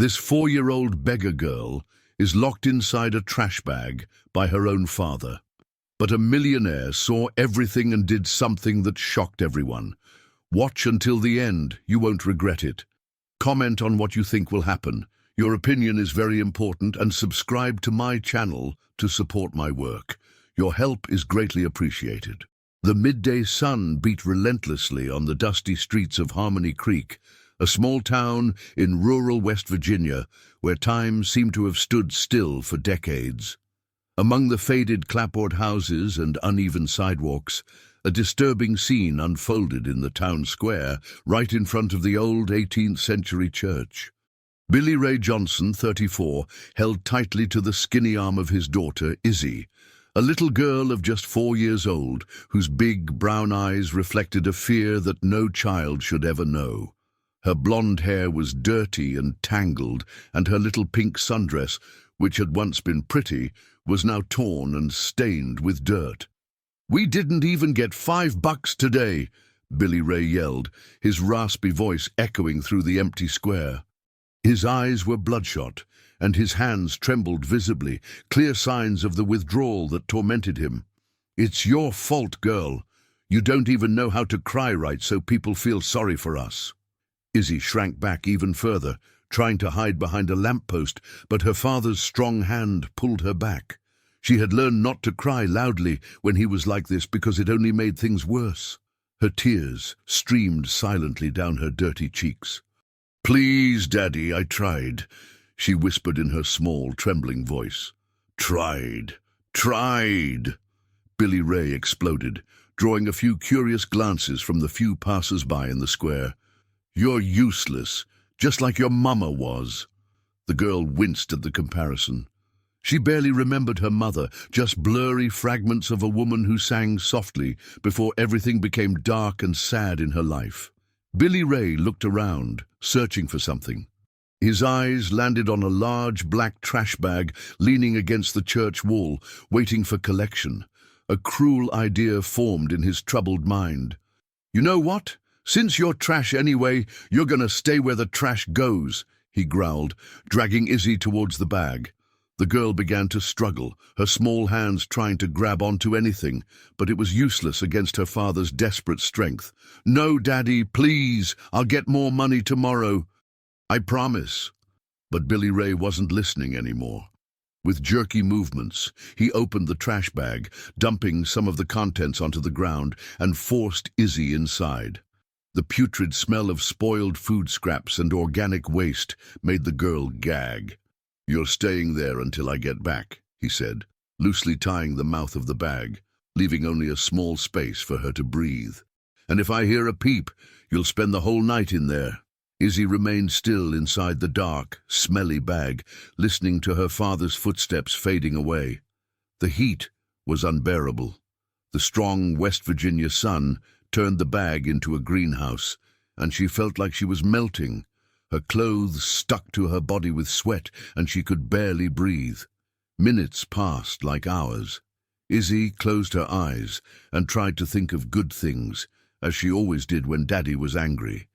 This 4-year-old beggar girl is locked inside a trash bag by her own father. But a millionaire saw everything and did something that shocked everyone. Watch until the end, you won't regret it. Comment on what you think will happen. Your opinion is very important, and subscribe to my channel to support my work. Your help is greatly appreciated. The midday sun beat relentlessly on the dusty streets of Harmony Creek, a small town in rural West Virginia where time seemed to have stood still for decades. Among the faded clapboard houses and uneven sidewalks, a disturbing scene unfolded in the town square right in front of the old 18th century church. Billy Ray Johnson, 34, held tightly to the skinny arm of his daughter, Izzy, a little girl of just 4 years old, whose big brown eyes reflected a fear that no child should ever know. Her blonde hair was dirty and tangled, and her little pink sundress, which had once been pretty, was now torn and stained with dirt. "We didn't even get $5 today," Billy Ray yelled, his raspy voice echoing through the empty square. His eyes were bloodshot, and his hands trembled visibly, clear signs of the withdrawal that tormented him. "It's your fault, girl. You don't even know how to cry right, so people feel sorry for us." Izzy shrank back even further, trying to hide behind a lamppost, but her father's strong hand pulled her back. She had learned not to cry loudly when he was like this because it only made things worse. Her tears streamed silently down her dirty cheeks. "Please, Daddy, I tried," she whispered in her small, trembling voice. Tried. Billy Ray exploded, drawing a few curious glances from the few passers-by in the square. "You're useless, just like your mama was." The girl winced at the comparison. She barely remembered her mother, just blurry fragments of a woman who sang softly before everything became dark and sad in her life. Billy Ray looked around, searching for something. His eyes landed on a large black trash bag leaning against the church wall, waiting for collection. A cruel idea formed in his troubled mind. "You know what? Since you're trash anyway, you're gonna stay where the trash goes," he growled, dragging Izzy towards the bag. The girl began to struggle, her small hands trying to grab onto anything, but it was useless against her father's desperate strength. "No, Daddy, please, I'll get more money tomorrow. I promise." But Billy Ray wasn't listening anymore. With jerky movements, he opened the trash bag, dumping some of the contents onto the ground, and forced Izzy inside. The putrid smell of spoiled food scraps and organic waste made the girl gag. "You're staying there until I get back," he said, loosely tying the mouth of the bag, leaving only a small space for her to breathe. "And if I hear a peep, you'll spend the whole night in there." Izzy remained still inside the dark, smelly bag, listening to her father's footsteps fading away. The heat was unbearable. The strong West Virginia sun turned the bag into a greenhouse, and she felt like she was melting. Her clothes stuck to her body with sweat, and she could barely breathe. Minutes passed like hours. Izzy closed her eyes and tried to think of good things, as she always did when Daddy was angry.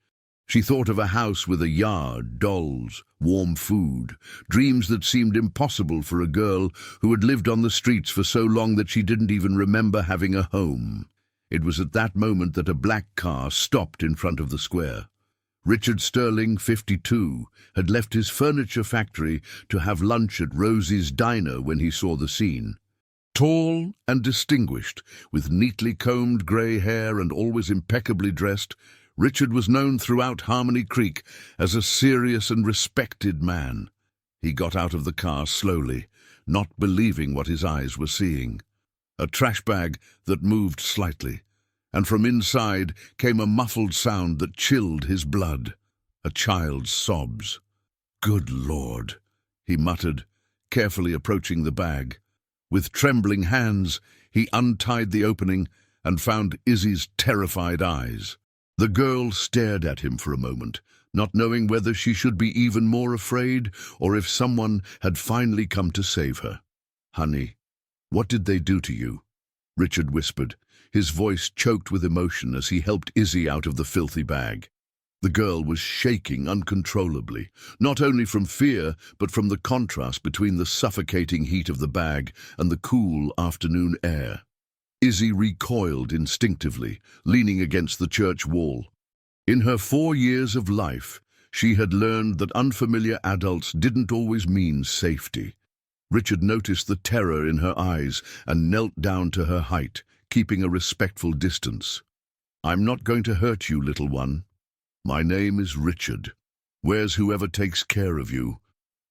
She thought of a house with a yard, dolls, warm food, dreams that seemed impossible for a girl who had lived on the streets for so long that she didn't even remember having a home. It was at that moment that a black car stopped in front of the square. Richard Sterling, 52, had left his furniture factory to have lunch at Rosie's Diner when he saw the scene. Tall and distinguished, with neatly combed grey hair and always impeccably dressed, Richard was known throughout Harmony Creek as a serious and respected man. He got out of the car slowly, not believing what his eyes were seeing. A trash bag that moved slightly, and from inside came a muffled sound that chilled his blood. A child's sobs. "Good Lord," he muttered, carefully approaching the bag. With trembling hands, he untied the opening and found Izzy's terrified eyes. The girl stared at him for a moment, not knowing whether she should be even more afraid or if someone had finally come to save her. "Honey, what did they do to you?" Richard whispered, his voice choked with emotion as he helped Izzy out of the filthy bag. The girl was shaking uncontrollably, not only from fear, but from the contrast between the suffocating heat of the bag and the cool afternoon air. Izzy recoiled instinctively, leaning against the church wall. In her 4 years of life, she had learned that unfamiliar adults didn't always mean safety. Richard noticed the terror in her eyes and knelt down to her height, keeping a respectful distance. "I'm not going to hurt you, little one. My name is Richard. Where's whoever takes care of you?"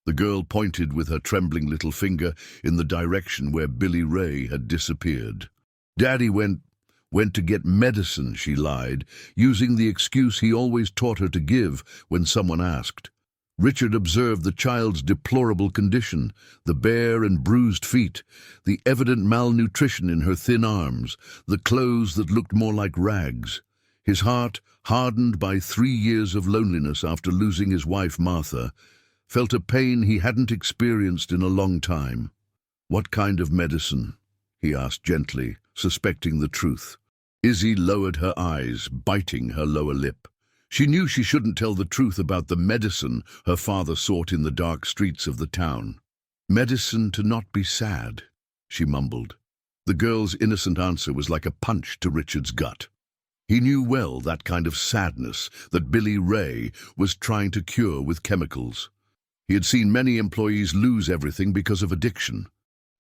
The girl pointed with her trembling little finger in the direction where Billy Ray had disappeared. "Daddy went to get medicine," she lied, using the excuse he always taught her to give when someone asked. Richard observed the child's deplorable condition, the bare and bruised feet, the evident malnutrition in her thin arms, the clothes that looked more like rags. His heart, hardened by 3 years of loneliness after losing his wife Martha, felt a pain he hadn't experienced in a long time. "What kind of medicine?" he asked gently, suspecting the truth. Izzy lowered her eyes, biting her lower lip. She knew she shouldn't tell the truth about the medicine her father sought in the dark streets of the town. "Medicine to not be sad," she mumbled. The girl's innocent answer was like a punch to Richard's gut. He knew well that kind of sadness that Billy Ray was trying to cure with chemicals. He had seen many employees lose everything because of addiction.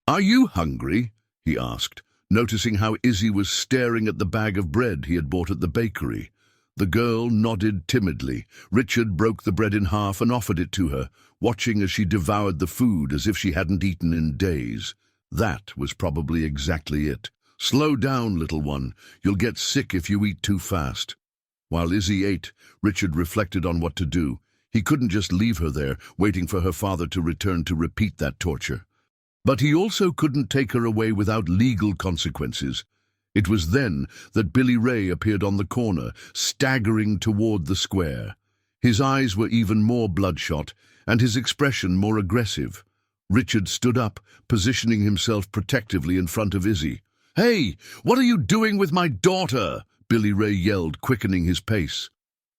"Are you hungry?" he asked, noticing how Izzy was staring at the bag of bread he had bought at the bakery. The girl nodded timidly. Richard broke the bread in half and offered it to her, watching as she devoured the food as if she hadn't eaten in days. That was probably exactly it. "Slow down, little one. You'll get sick if you eat too fast." While Izzy ate, Richard reflected on what to do. He couldn't just leave her there, waiting for her father to return to repeat that torture. But he also couldn't take her away without legal consequences. It was then that Billy Ray appeared on the corner, staggering toward the square. His eyes were even more bloodshot, and his expression more aggressive. Richard stood up, positioning himself protectively in front of Izzy. "Hey, what are you doing with my daughter?" Billy Ray yelled, quickening his pace.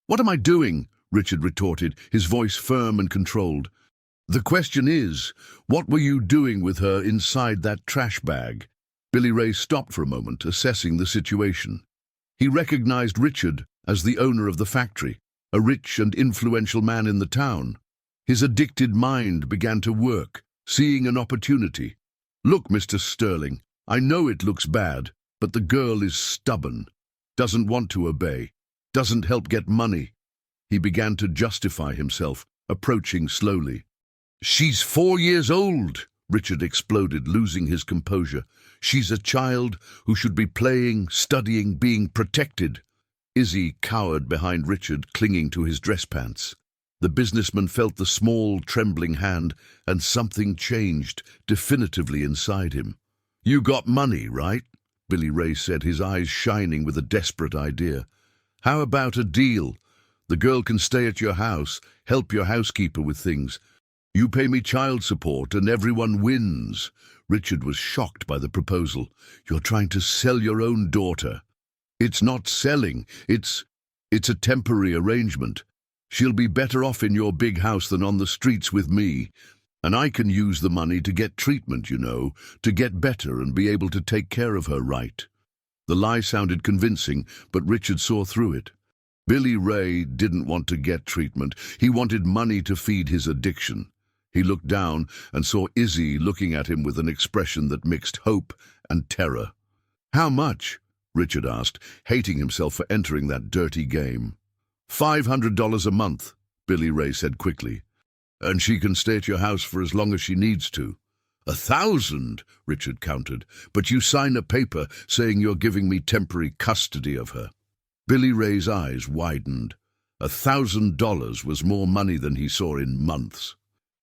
"What am I doing?" Richard retorted, his voice firm and controlled. "The question is, what were you doing with her inside that trash bag?" Billy Ray stopped for a moment, assessing the situation. He recognized Richard as the owner of the factory, a rich and influential man in the town. His addicted mind began to work, seeing an opportunity. "Look, Mr. Sterling, I know it looks bad, but the girl is stubborn, doesn't want to obey, doesn't help get money." He began to justify himself, approaching slowly. "She's 4 years old," Richard exploded, losing his composure. "She's a child who should be playing, studying, being protected." Izzy cowered behind Richard, clinging to his dress pants. The businessman felt the small, trembling hand, and something changed definitively inside him. "You got money, right?" Billy Ray said, his eyes shining with a desperate idea. "How about a deal? The girl can stay at your house, help your housekeeper with things. You pay me child support and everyone wins." Richard was shocked by the proposal. "You're trying to sell your own daughter." "It's not selling. It's a temporary arrangement. She'll be better off in your big house than on the streets with me. And I can use the money to get treatment, you know, to get better and be able to take care of her right." The lie sounded convincing, but Richard saw through it. Billy Ray didn't want to get treatment. He wanted money to feed his addiction. He looked down and saw Izzy looking at him with an expression that mixed hope and terror. "How much?" Richard asked, hating himself for entering that dirty game. $500 a month, Billy Ray said quickly. "And she can stay at your house for as long as she needs to." 1,000, Richard countered, "but you sign a paper saying you're giving me temporary custody of her." Billy Ray's eyes widened. $1,000 was more money than he saw in months.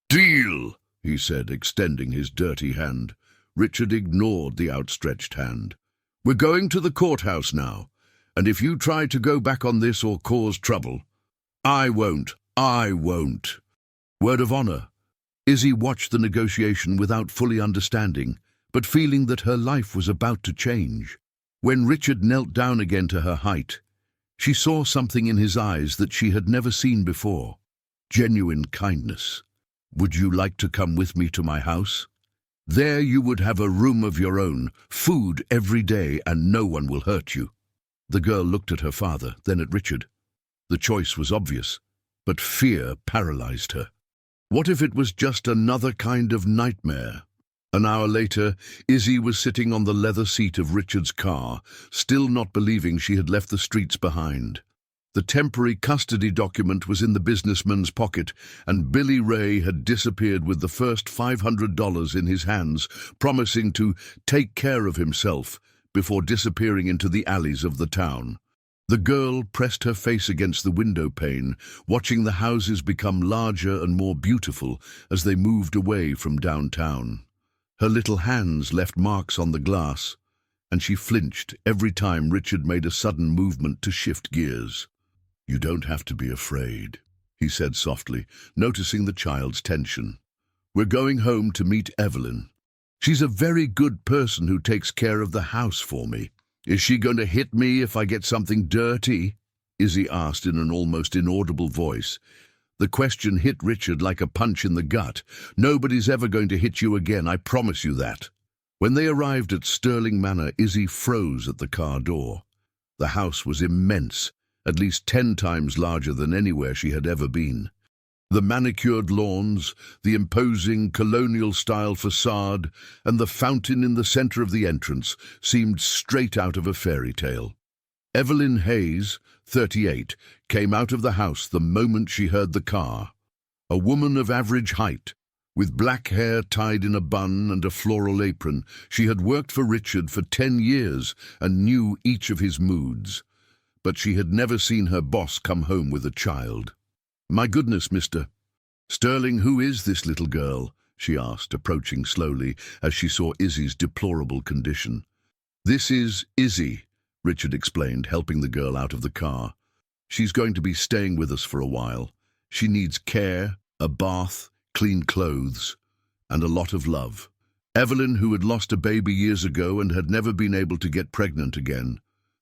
"Deal," he said, extending his dirty hand. Richard ignored the outstretched hand. "We're going to the courthouse now, and if you try to go back on this or cause trouble—" I won't. Word of honor." Izzy watched the negotiation without fully understanding, but feeling that her life was about to change. When Richard knelt down again to her height, She saw something in his eyes that she had never seen before. Genuine kindness. "Would you like to come with me to my house? There you would have a room of your own, food every day, and no one will hurt you." The girl looked at her father, then at Richard. The choice was obvious, but fear paralyzed her. What if it was just another kind of nightmare? An hour later, Izzy was sitting on the leather seat of Richard's car, still not believing she had left the streets behind. The temporary custody document was in the businessman's pocket, and Billy Ray had disappeared with the first $500 in his hands, promising to take care of himself before disappearing into the alleys of the town. The girl pressed her face against the window pane, watching the houses become larger and more beautiful as they moved away from downtown. Her little hands left marks on the glass, and she flinched every time Richard made a sudden movement to shift gears. "You don't have to be afraid," he said softly, noticing the child's tension. "We're going home to meet Evelyn. She's a very good person who takes care of the house for me." "Is she going to hit me if I get something dirty?" Izzy asked in an almost inaudible voice. The question hit Richard like a punch in the gut. "Nobody's ever going to hit you again, I promise you that." When they arrived at Sterling Manor, Izzy froze at the car door. The house was immense, at least 10 times larger than anywhere she had ever been. The manicured lawns, the imposing colonial-style facade, and the fountain in the center of the entrance seemed straight out of a fairy tale. Evelyn Hayes, 38, came out of the house the moment she heard the car. A woman of average height, with black hair tied in a bun and a floral apron, she had worked for Richard for 10 years and knew each of his moods. But she had never seen her boss come home with a child. "My goodness, Mr. Sterling, who is this little girl?" she asked, approaching slowly as she saw Izzy's deplorable condition. "This is Izzy," Richard explained, helping the girl out of the car. "She's going to be staying with us for a while. She needs care, a bath, clean clothes, and a lot of love." Evelyn, who had lost a baby years ago and had never been able to get pregnant again,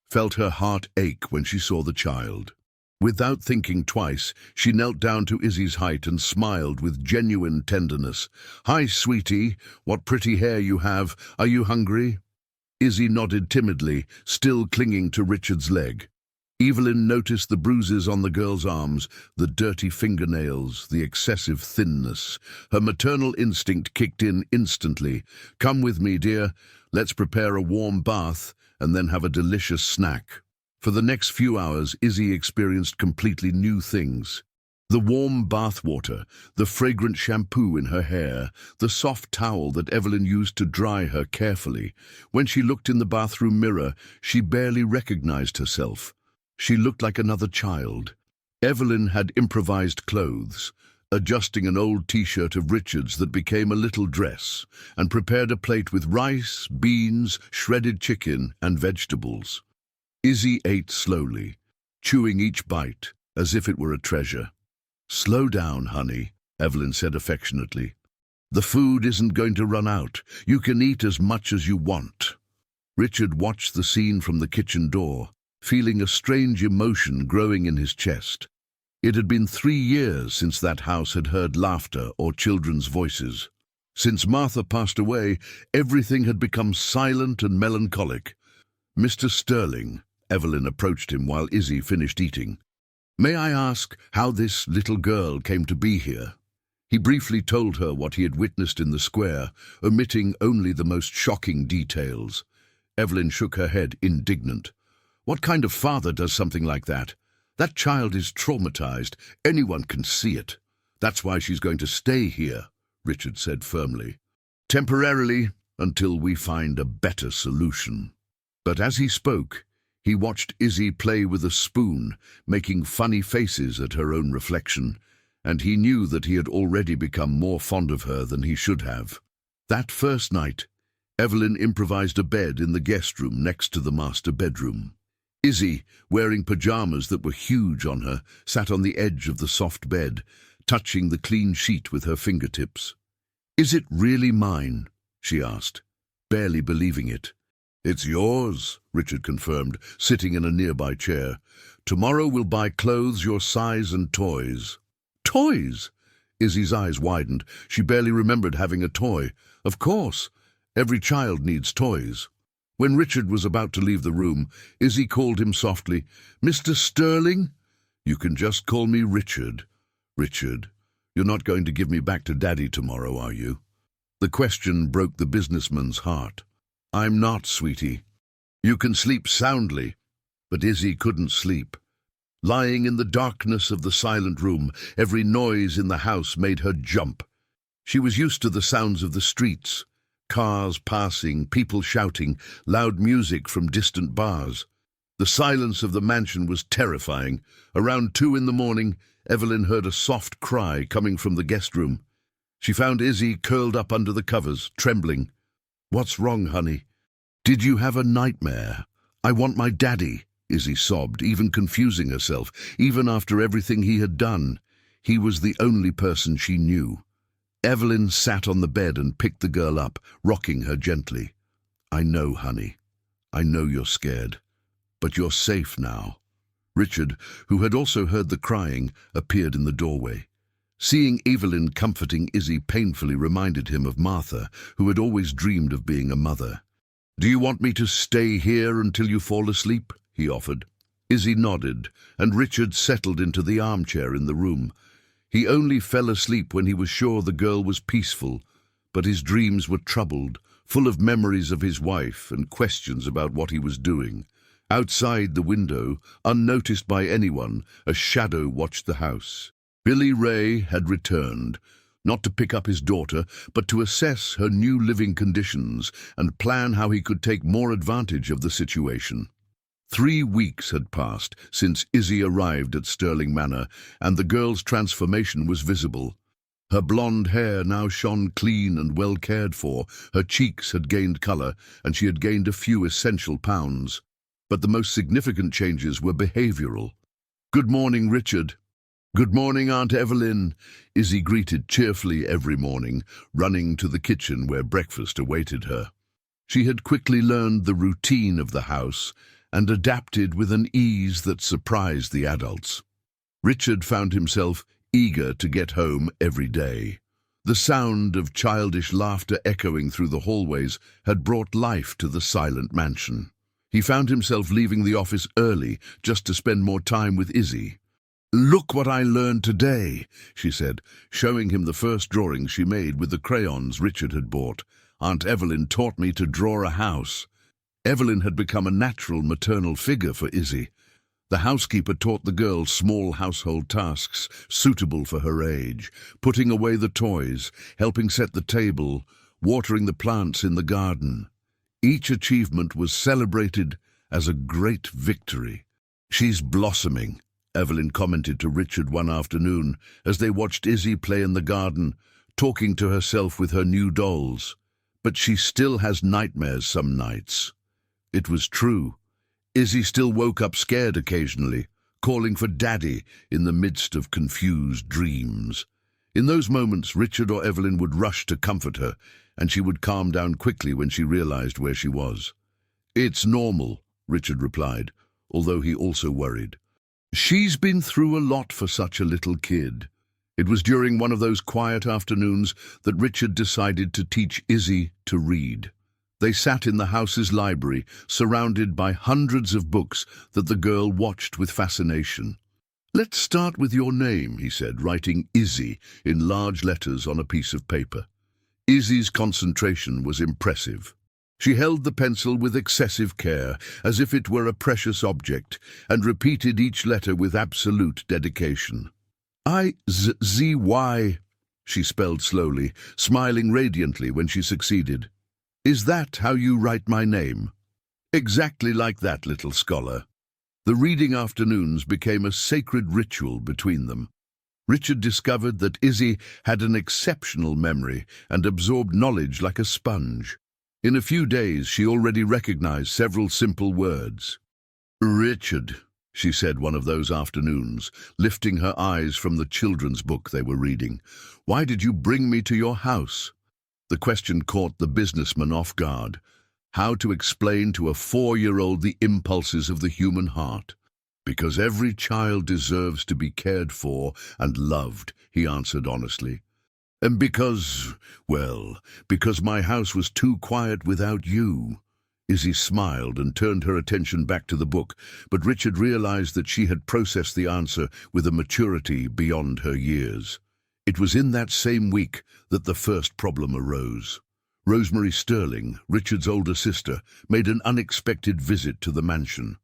felt her heart ache when she saw the child. Without thinking twice, she knelt down to Izzy's height and smiled with genuine tenderness. "Hi, sweetie. What pretty hair you have. Are you hungry?" Izzy nodded timidly, still clinging to Richard's leg. Evelyn noticed the bruises on the girl's arms, the dirty fingernails, the excessive thinness. Her maternal instinct kicked in instantly. "Come with me, dear. Let's prepare a warm bath and then have a delicious snack." For the next few hours, Izzy experienced completely new things. The warm bath water, the fragrant shampoo in her hair, the soft towel that Evelyn used to dry her carefully. When she looked in the bathroom mirror, she barely recognized herself. She looked like another child. Evelyn had improvised clothes, adjusting an old t-shirt of Richard's that became a little dress, and prepared a plate with rice, beans, shredded chicken, and vegetables. Izzy ate slowly, chewing each bite as if it were a treasure. "Slow down, honey," Evelyn said affectionately. "The food isn't going to run out. You can eat as much as you want." Richard watched the scene from the kitchen door, feeling a strange emotion growing in his chest. It had been 3 years since that house had heard laughter or children's voices. Since Martha passed away, everything had become silent and melancholic. "Mr. Sterling," Evelyn approached him while Izzy finished eating. "May I ask how this little girl came to be here?" He briefly told her what he had witnessed in the square, omitting only the most shocking details. Evelyn shook her head, indignant. "What kind of father does something like that? That child is traumatized. Anyone can see it. That's why she's going to stay here," Richard said firmly. "Temporarily, until we find a better solution." But as he spoke, he watched Izzy play with a spoon, making funny faces at her own reflection, and he knew that he had already become more fond of her than he should have. That first night, Evelyn improvised a bed in the guest room next to the master bedroom. Izzy, wearing pajamas that were huge on her, sat on the edge of the soft bed, touching the clean sheet with her fingertips. "Is it really mine?" she asked, barely believing it. It's yours, Richard confirmed, sitting in a nearby chair. Tomorrow we'll buy clothes your size and toys. Toys? Izzy's eyes widened. She barely remembered having a toy. Of course. Every child needs toys. When Richard was about to leave the room, Izzy called him softly, "Mr. Sterling?" "You can just call me Richard." "Richard, you're not going to give me back to Daddy tomorrow, are you?" The question broke the businessman's heart. "I'm not, sweetie. You can sleep soundly." But Izzy couldn't sleep. Lying in the darkness of the silent room, every noise in the house made her jump. She was used to the sounds of the streets. Cars passing, people shouting, loud music from distant bars. The silence of the mansion was terrifying. Around 2 in the morning, Evelyn heard a soft cry coming from the guest room. She found Izzy curled up under the covers, trembling. "What's wrong, honey?" "Did you have a nightmare? I want my daddy," Izzy sobbed, even confusing herself, even after everything he had done. He was the only person she knew. Evelyn sat on the bed and picked the girl up, rocking her gently. "I know, honey. I know you're scared. But you're safe now." Richard, who had also heard the crying, appeared in the doorway. Seeing Evelyn comforting Izzy painfully reminded him of Martha, who had always dreamed of being a mother. "Do you want me to stay here until you fall asleep?" he offered. Izzy nodded, and Richard settled into the armchair in the room. He only fell asleep when he was sure the girl was peaceful, but his dreams were troubled, full of memories of his wife and questions about what he was doing. Outside the window, unnoticed by anyone, a shadow watched the house. Billy Ray had returned, not to pick up his daughter, but to assess her new living conditions and plan how he could take more advantage of the situation. 3 weeks had passed since Izzy arrived at Sterling Manor, and the girl's transformation was visible. Her blonde hair now shone clean and well cared for, her cheeks had gained colour, and she had gained a few essential pounds. But the most significant changes were behavioural. "Good morning, Richard." "Good morning, Aunt Evelyn," Izzy greeted cheerfully every morning, running to the kitchen where breakfast awaited her. She had quickly learned the routine of the house and adapted with an ease that surprised the adults. Richard found himself eager to get home every day. The sound of childish laughter echoing through the hallways had brought life to the silent mansion. He found himself leaving the office early just to spend more time with Izzy. "Look what I learned today," she said, showing him the first drawing she made with the crayons Richard had bought. "Aunt Evelyn taught me to draw a house." Evelyn had become a natural maternal figure for Izzy. The housekeeper taught the girl small household tasks suitable for her age, putting away the toys, helping set the table, watering the plants in the garden. Each achievement was celebrated as a great victory. "She's blossoming," Evelyn commented to Richard one afternoon as they watched Izzy play in the garden, talking to herself with her new dolls. "But she still has nightmares some nights." It was true. Izzy still woke up scared occasionally, calling for Daddy in the midst of confused dreams. In those moments, Richard or Evelyn would rush to comfort her, and she would calm down quickly when she realized where she was. "It's normal," Richard replied, although he also worried. "She's been through a lot for such a little kid." It was during one of those quiet afternoons that Richard decided to teach Izzy to read. They sat in the house's library, surrounded by hundreds of books that the girl watched with fascination. "Let's start with your name," he said, writing Izzy in large letters on a piece of paper. Izzy's concentration was impressive. She held the pencil with excessive care, as if it were a precious object, and repeated each letter with absolute dedication. "I-Z-Z-Y," she spelled slowly, smiling radiantly when she succeeded. "Is that how you write my name?" "Exactly like that, little scholar." The reading afternoons became a sacred ritual between them. Richard discovered that Izzy had an exceptional memory and absorbed knowledge like a sponge. In a few days, she already recognized several simple words. "Richard," she said one of those afternoons, lifting her eyes from the children's book they were reading, "why did you bring me to your house?" The question caught the businessman off guard. How to explain to a 4-year-old the impulses of the human heart. Because every child deserves to be cared for and loved, he answered honestly. And because my house was too quiet without you. Izzy smiled and turned her attention back to the book, but Richard realized that she had processed the answer with a maturity beyond her years. It was in that same week that the first problem arose. Rosemary Sterling, Richard's older sister, made an unexpected visit to the mansion.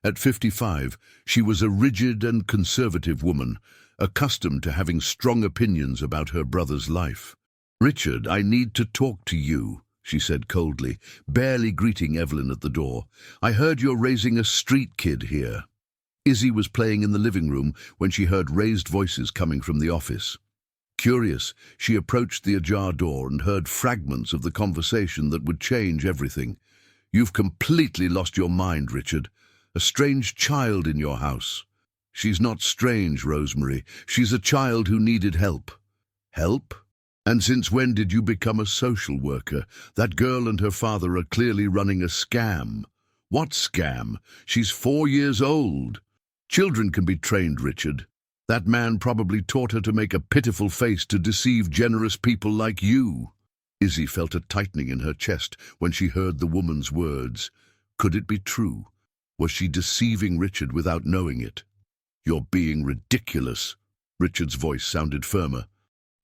At 55, she was a rigid and conservative woman, accustomed to having strong opinions about her brother's life. "Richard, I need to talk to you," she said coldly, barely greeting Evelyn at the door. "I heard you're raising a street kid here." Izzy was playing in the living room when she heard raised voices coming from the office. Curious, she approached the ajar door and heard fragments of the conversation that would change everything. "You've completely lost your mind, Richard. A strange child in your house." "She's not strange, Rosemary. She's a child who needed help." "Help? And since when did you become a social worker? That girl and her father are clearly running a scam." "What scam? She's 4 years old." "Children can be trained, Richard. That man probably taught her to make a pitiful face to deceive generous people like you." Izzy felt a tightening in her chest when she heard the woman's words. Could it be true? Was she deceiving Richard without knowing it? "You're being ridiculous." Richard's voice sounded firmer.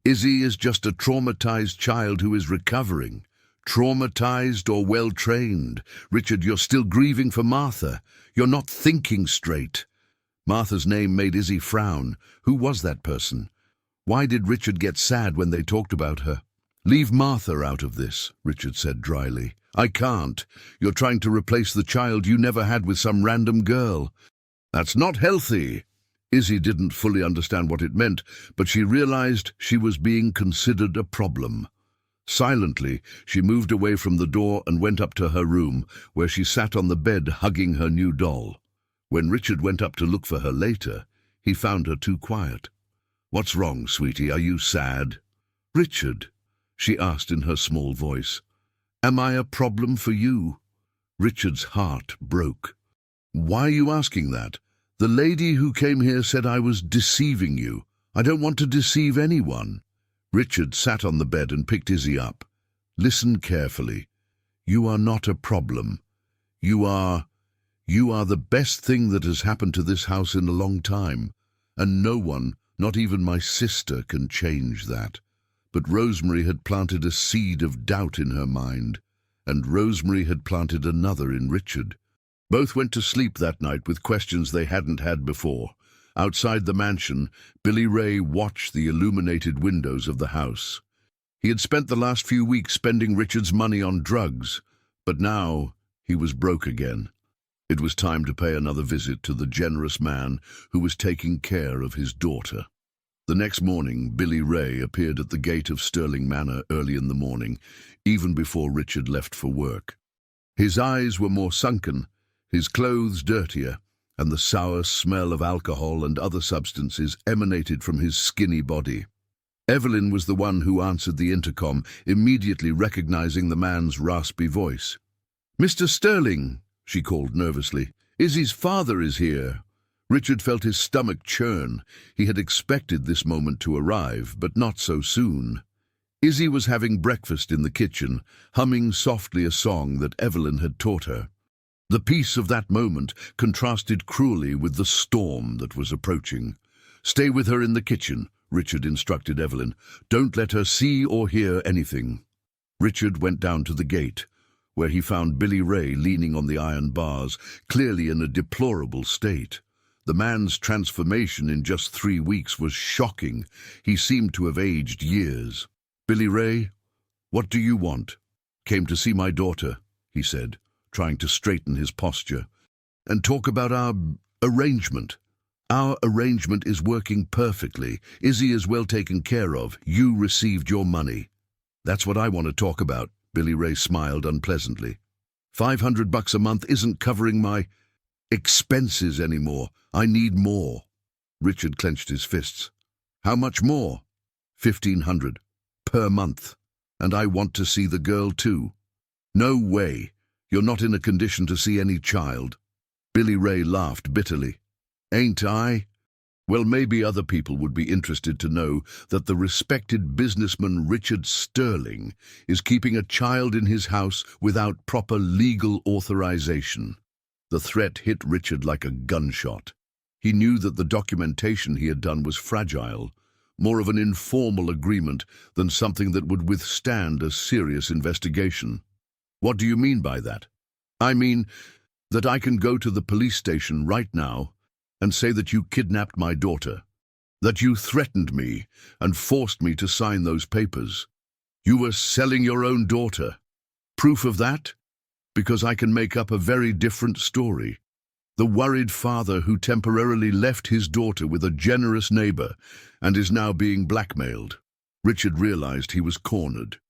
"Izzy is just a traumatized child who is recovering. Traumatized or well-trained. Richard, you're still grieving for Martha. You're not thinking straight." Martha's name made Izzy frown. Who was that person? Why did Richard get sad when they talked about her? "Leave Martha out of this," Richard said dryly. "I can't. You're trying to replace the child you never had with some random girl. That's not healthy." Izzy didn't fully understand what it meant, but she realized she was being considered a problem. Silently, she moved away from the door and went up to her room, where she sat on the bed hugging her new doll. When Richard went up to look for her later, he found her too quiet. "What's wrong, sweetie? Are you sad?" "Richard," she asked in her small voice, "am I a problem for you?" Richard's heart broke. "Why are you asking that? The lady who came here said I was deceiving you. I don't want to deceive anyone." Richard sat on the bed and picked Izzy up. "Listen carefully. You are not a problem. You are the best thing that has happened to this house in a long time, and no one, not even my sister, can change that." But Rosemary had planted a seed of doubt in her mind, and Rosemary had planted another in Richard. Both went to sleep that night with questions they hadn't had before. Outside the mansion, Billy Ray watched the illuminated windows of the house. He had spent the last few weeks spending Richard's money on drugs, but now he was broke again. It was time to pay another visit to the generous man who was taking care of his daughter. The next morning, Billy Ray appeared at the gate of Sterling Manor early in the morning, even before Richard left for work. His eyes were more sunken, his clothes dirtier, and the sour smell of alcohol and other substances emanated from his skinny body. Evelyn was the one who answered the intercom, immediately recognizing the man's raspy voice. "Mr. Sterling," she called nervously, "Izzy's father is here." Richard felt his stomach churn. He had expected this moment to arrive, but not so soon. Izzy was having breakfast in the kitchen, humming softly a song that Evelyn had taught her. The peace of that moment contrasted cruelly with the storm that was approaching. "Stay with her in the kitchen," Richard instructed Evelyn. "Don't let her see or hear anything." Richard went down to the gate, where he found Billy Ray leaning on the iron bars, clearly in a deplorable state. The man's transformation in just 3 weeks was shocking. He seemed to have aged years. "Billy Ray, what do you want?" "Came to see my daughter," he said, trying to straighten his posture. "And talk about our arrangement. Our arrangement is working perfectly. Izzy is well taken care of. You received your money." "That's what I want to talk about." Billy Ray smiled unpleasantly. $500 a month isn't covering my expenses anymore. I need more." Richard clenched his fists. "How much more?" $1,500 per month. And I want to see the girl too." "No way." You're not in a condition to see any child." Billy Ray laughed bitterly. "Ain't I? Well, maybe other people would be interested to know that the respected businessman Richard Sterling is keeping a child in his house without proper legal authorization." The threat hit Richard like a gunshot. He knew that the documentation he had done was fragile, more of an informal agreement than something that would withstand a serious investigation. "What do you mean by that?" "I mean that I can go to the police station right now and say that you kidnapped my daughter, that you threatened me and forced me to sign those papers. You were selling your own daughter. Proof of that? Because I can make up a very different story. The worried father who temporarily left his daughter with a generous neighbor and is now being blackmailed." Richard realized he was cornered.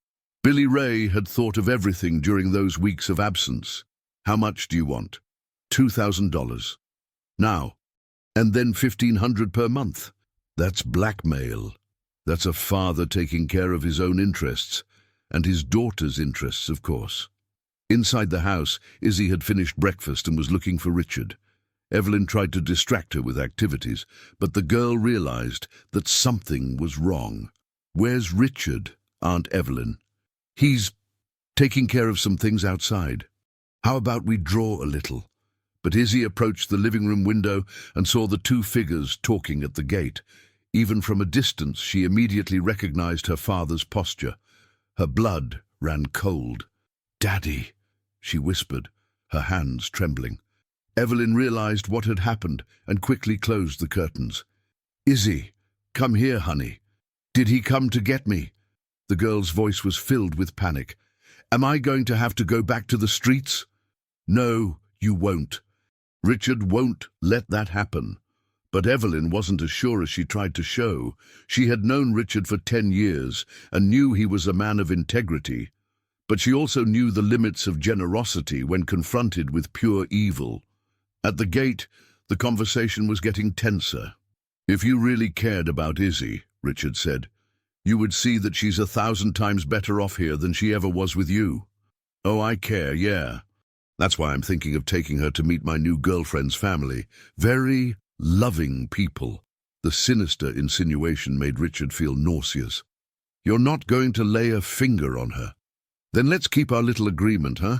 Billy Ray had thought of everything during those weeks of absence. "How much do you want?" $2,000. "Now. And then $1,500 per month. That's blackmail. That's a father taking care of his own interests, and his daughter's interests, of course." Inside the house, Izzy had finished breakfast and was looking for Richard. Evelyn tried to distract her with activities, but the girl realized that something was wrong. "Where's Richard, Aunt Evelyn?" "He's taking care of some things outside. How about we draw a little?" But Izzy approached the living room window and saw the two figures talking at the gate. Even from a distance, she immediately recognized her father's posture. Her blood ran cold. "Daddy," she whispered, her hands trembling. Evelyn realized what had happened and quickly closed the curtains. "Izzy, come here, honey. Did he come to get me?" The girl's voice was filled with panic. "Am I going to have to go back to the streets?" "No, you won't. Richard won't let that happen." But Evelyn wasn't as sure as she tried to show. She had known Richard for 10 years and knew he was a man of integrity. But she also knew the limits of generosity when confronted with pure evil. At the gate, the conversation was getting tenser. "If you really cared about Izzy," Richard said, "you would see that she's 1,000 times better off here than she ever was with you." "Oh, I care, yeah. That's why I'm thinking of taking her to meet my new girlfriend's family. Very loving people." The sinister insinuation made Richard feel nauseous. "You're not going to lay a finger on her? Then let's keep our little agreement, huh?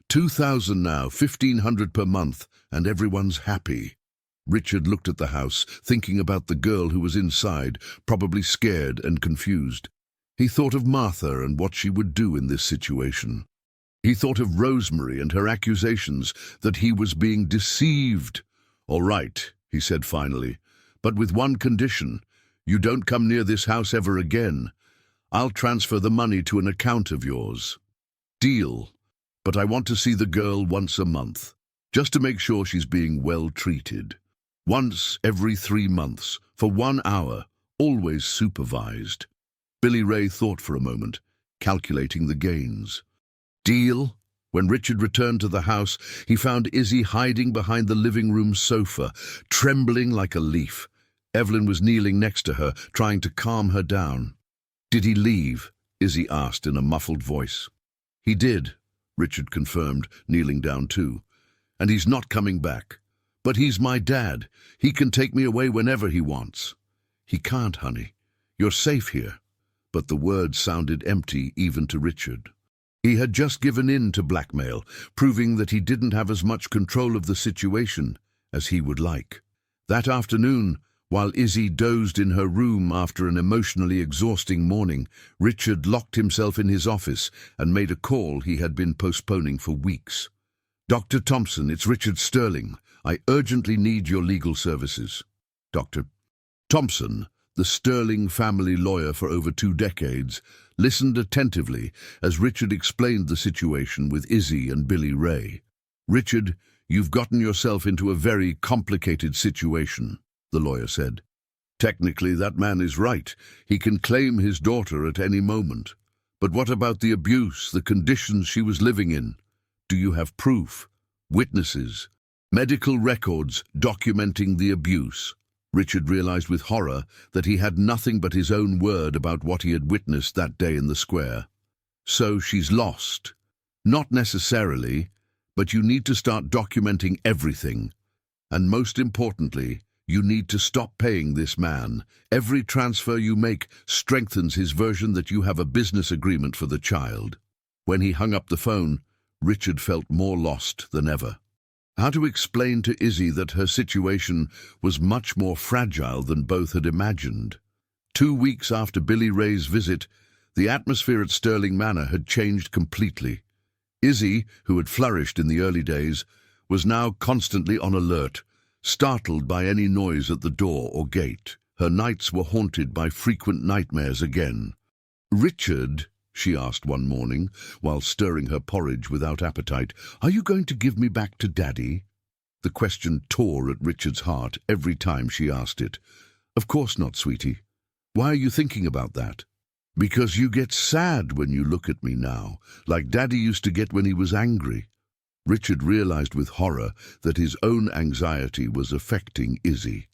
2,000 now, 1,500 per month, and everyone's happy." Richard looked at the house, thinking about the girl who was inside, probably scared and confused. He thought of Martha and what she would do in this situation. He thought of Rosemary and her accusations that he was being deceived. "All right," he said finally, "but with one condition. You don't come near this house ever again. I'll transfer the money to an account of yours." "Deal. But I want to see the girl once a month, just to make sure she's being well treated. Once every 3 months, for 1 hour, always supervised." Billy Ray thought for a moment, calculating the gains. "Deal?" When Richard returned to the house, he found Izzy hiding behind the living room sofa, trembling like a leaf. Evelyn was kneeling next to her, trying to calm her down. "Did he leave?" Izzy asked in a muffled voice. "He did," Richard confirmed, kneeling down too. "And he's not coming back. But he's my dad. He can take me away whenever he wants." "He can't, honey. You're safe here." But the words sounded empty even to Richard. He had just given in to blackmail, proving that he didn't have as much control of the situation as he would like. That afternoon, while Izzy dozed in her room after an emotionally exhausting morning, Richard locked himself in his office and made a call he had been postponing for weeks. "Dr. Thompson, it's Richard Sterling. I urgently need your legal services." Dr. Thompson, the Sterling family lawyer for over 2 decades, listened attentively as Richard explained the situation with Izzy and Billy Ray. "Richard, you've gotten yourself into a very complicated situation," the lawyer said. "Technically, that man is right. He can claim his daughter at any moment. But what about the abuse, the conditions she was living in? Do you have proof? Witnesses? Medical records documenting the abuse?" Richard realized with horror that he had nothing but his own word about what he had witnessed that day in the square. "So she's lost?" "Not necessarily. But you need to start documenting everything. And most importantly, you need to stop paying this man. Every transfer you make strengthens his version that you have a business agreement for the child. When he hung up the phone, Richard felt more lost than ever. How to explain to Izzy that her situation was much more fragile than both had imagined? 2 weeks after Billy Ray's visit, the atmosphere at Sterling Manor had changed completely. Izzy, who had flourished in the early days, was now constantly on alert, startled by any noise at the door or gate. Her nights were haunted by frequent nightmares again. "Richard," she asked one morning, while stirring her porridge without appetite, "are you going to give me back to Daddy?" The question tore at Richard's heart every time she asked it. "Of course not, sweetie. Why are you thinking about that?" "Because you get sad when you look at me now, like Daddy used to get when he was angry." Richard realized with horror that his own anxiety was affecting Izzy.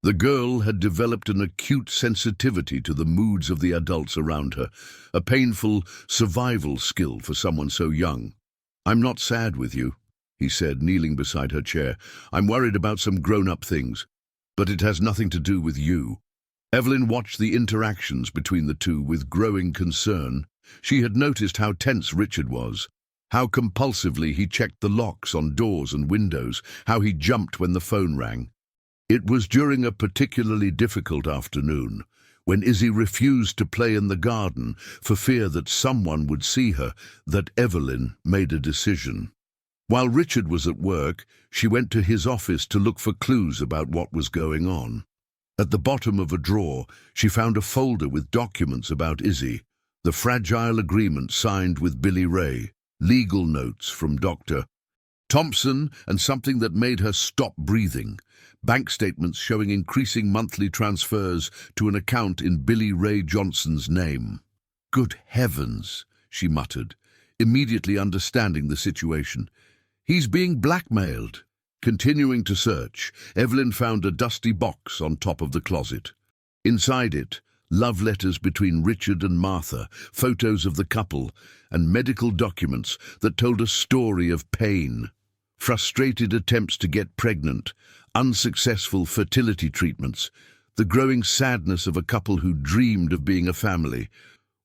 The girl had developed an acute sensitivity to the moods of the adults around her, a painful survival skill for someone so young. "I'm not sad with you," he said, kneeling beside her chair. "I'm worried about some grown-up things, but it has nothing to do with you." Evelyn watched the interactions between the two with growing concern. She had noticed how tense Richard was, how compulsively he checked the locks on doors and windows, how he jumped when the phone rang. It was during a particularly difficult afternoon, when Izzy refused to play in the garden for fear that someone would see her, that Evelyn made a decision. While Richard was at work, she went to his office to look for clues about what was going on. At the bottom of a drawer, she found a folder with documents about Izzy, the fragile agreement signed with Billy Ray, legal notes from Dr. Thompson, and something that made her stop breathing: bank statements showing increasing monthly transfers to an account in Billy Ray Johnson's name. "Good heavens," she muttered, immediately understanding the situation. "He's being blackmailed." Continuing to search, Evelyn found a dusty box on top of the closet. Inside it, love letters between Richard and Martha, photos of the couple, and medical documents that told a story of pain. Frustrated attempts to get pregnant, unsuccessful fertility treatments, the growing sadness of a couple who dreamed of being a family.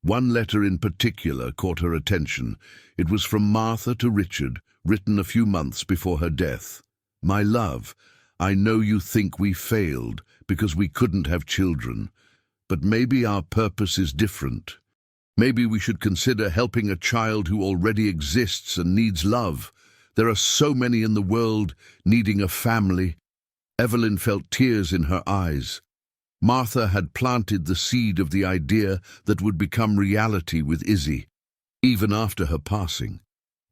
One letter in particular caught her attention. It was from Martha to Richard, written a few months before her death. "My love, I know you think we failed because we couldn't have children, but maybe our purpose is different. Maybe we should consider helping a child who already exists and needs love. There are so many in the world needing a family." Evelyn felt tears in her eyes. Martha had planted the seed of the idea that would become reality with Izzy, even after her passing.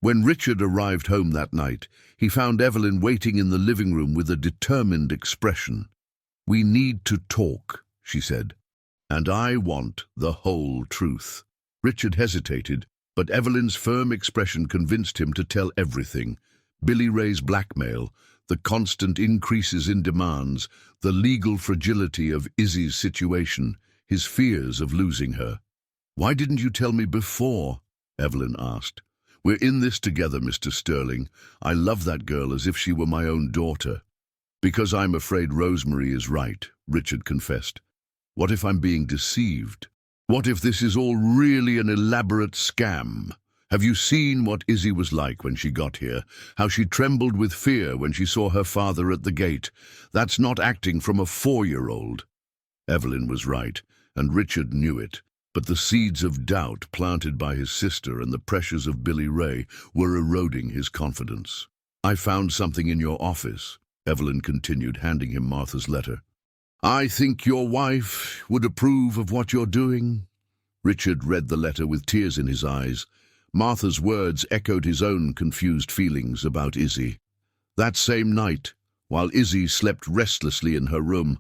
When Richard arrived home that night, he found Evelyn waiting in the living room with a determined expression. "We need to talk," she said, "and I want the whole truth." Richard hesitated, but Evelyn's firm expression convinced him to tell everything: Billy Ray's blackmail, the constant increases in demands, the legal fragility of Izzy's situation, his fears of losing her. "Why didn't you tell me before?" Evelyn asked. "We're in this together, Mr. Sterling. I love that girl as if she were my own daughter." "Because I'm afraid Rosemary is right," Richard confessed. "What if I'm being deceived? What if this is all really an elaborate scam? Have you seen what Izzy was like when she got here? How she trembled with fear when she saw her father at the gate? That's not acting from a 4-year-old. Evelyn was right, and Richard knew it. But the seeds of doubt planted by his sister and the pressures of Billy Ray were eroding his confidence. "I found something in your office," Evelyn continued, handing him Martha's letter. "I think your wife would approve of what you're doing." Richard read the letter with tears in his eyes. Martha's words echoed his own confused feelings about Izzy. That same night, while Izzy slept restlessly in her room,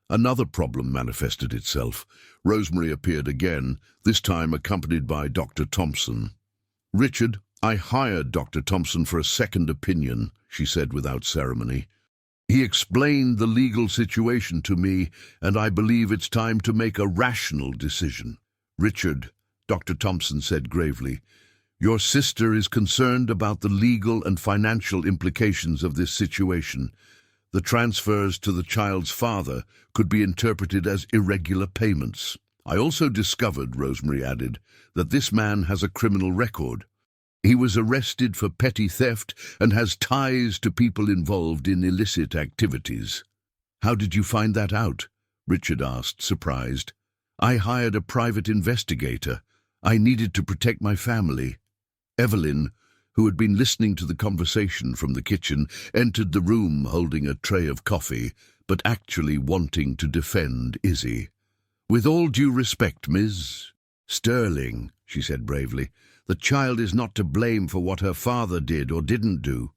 another problem manifested itself. Rosemary appeared again, this time accompanied by Dr. Thompson. "Richard, I hired Dr. Thompson for a second opinion," she said without ceremony. "He explained the legal situation to me, and I believe it's time to make a rational decision." "Richard," Dr. Thompson said gravely, Your sister is concerned about the legal and financial implications of this situation. The transfers to the child's father could be interpreted as irregular payments. I also discovered, Rosemary added, that this man has a criminal record. He was arrested for petty theft and has ties to people involved in illicit activities. How did you find that out? Richard asked, surprised. I hired a private investigator. I needed to protect my family. Evelyn, who had been listening to the conversation from the kitchen, entered the room holding a tray of coffee, but actually wanting to defend Izzy. With all due respect, Miss Sterling, she said bravely, the child is not to blame for what her father did or didn't do.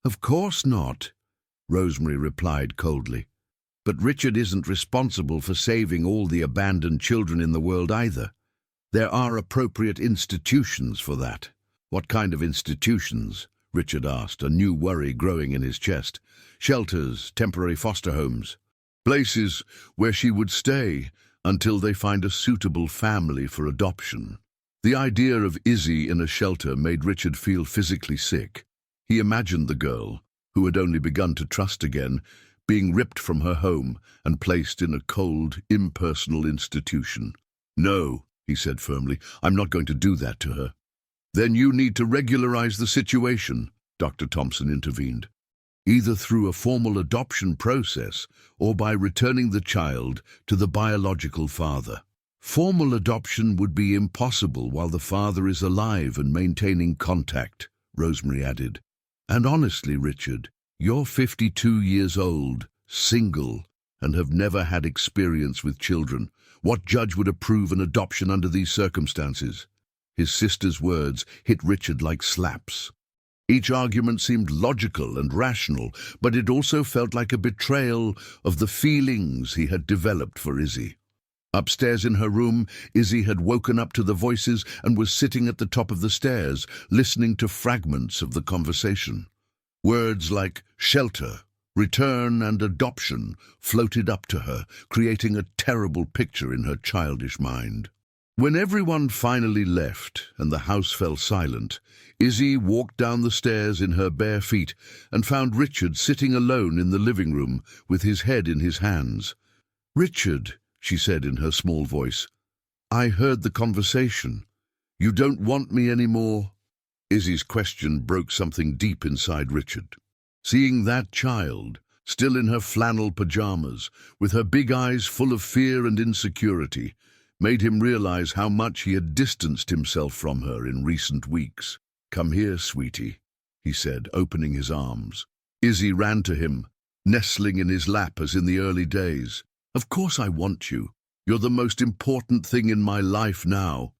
Of course not, Rosemary replied coldly. But Richard isn't responsible for saving all the abandoned children in the world either. There are appropriate institutions for that. What kind of institutions? Richard asked, a new worry growing in his chest. Shelters, temporary foster homes. Places where she would stay until they find a suitable family for adoption. The idea of Izzy in a shelter made Richard feel physically sick. He imagined the girl, who had only begun to trust again, being ripped from her home and placed in a cold, impersonal institution. No, he said firmly, I'm not going to do that to her. Then you need to regularize the situation, Dr. Thompson intervened, either through a formal adoption process or by returning the child to the biological father. Formal adoption would be impossible while the father is alive and maintaining contact, Rosemary added. And honestly, Richard, you're 52 years old, single, and have never had experience with children. What judge would approve an adoption under these circumstances? His sister's words hit Richard like slaps. Each argument seemed logical and rational, but it also felt like a betrayal of the feelings he had developed for Izzy. Upstairs in her room, Izzy had woken up to the voices and was sitting at the top of the stairs, listening to fragments of the conversation. Words like shelter, return, and adoption floated up to her, creating a terrible picture in her childish mind. When everyone finally left and the house fell silent, Izzy walked down the stairs in her bare feet and found Richard sitting alone in the living room with his head in his hands. "Richard," she said in her small voice, "I heard the conversation. You don't want me anymore?" Izzy's question broke something deep inside Richard. Seeing that child, still in her flannel pajamas, with her big eyes full of fear and insecurity, made him realize how much he had distanced himself from her in recent weeks. "Come here, sweetie," he said, opening his arms. Izzy ran to him, nestling in his lap as in the early days. "Of course I want you. You're the most important thing in my life now."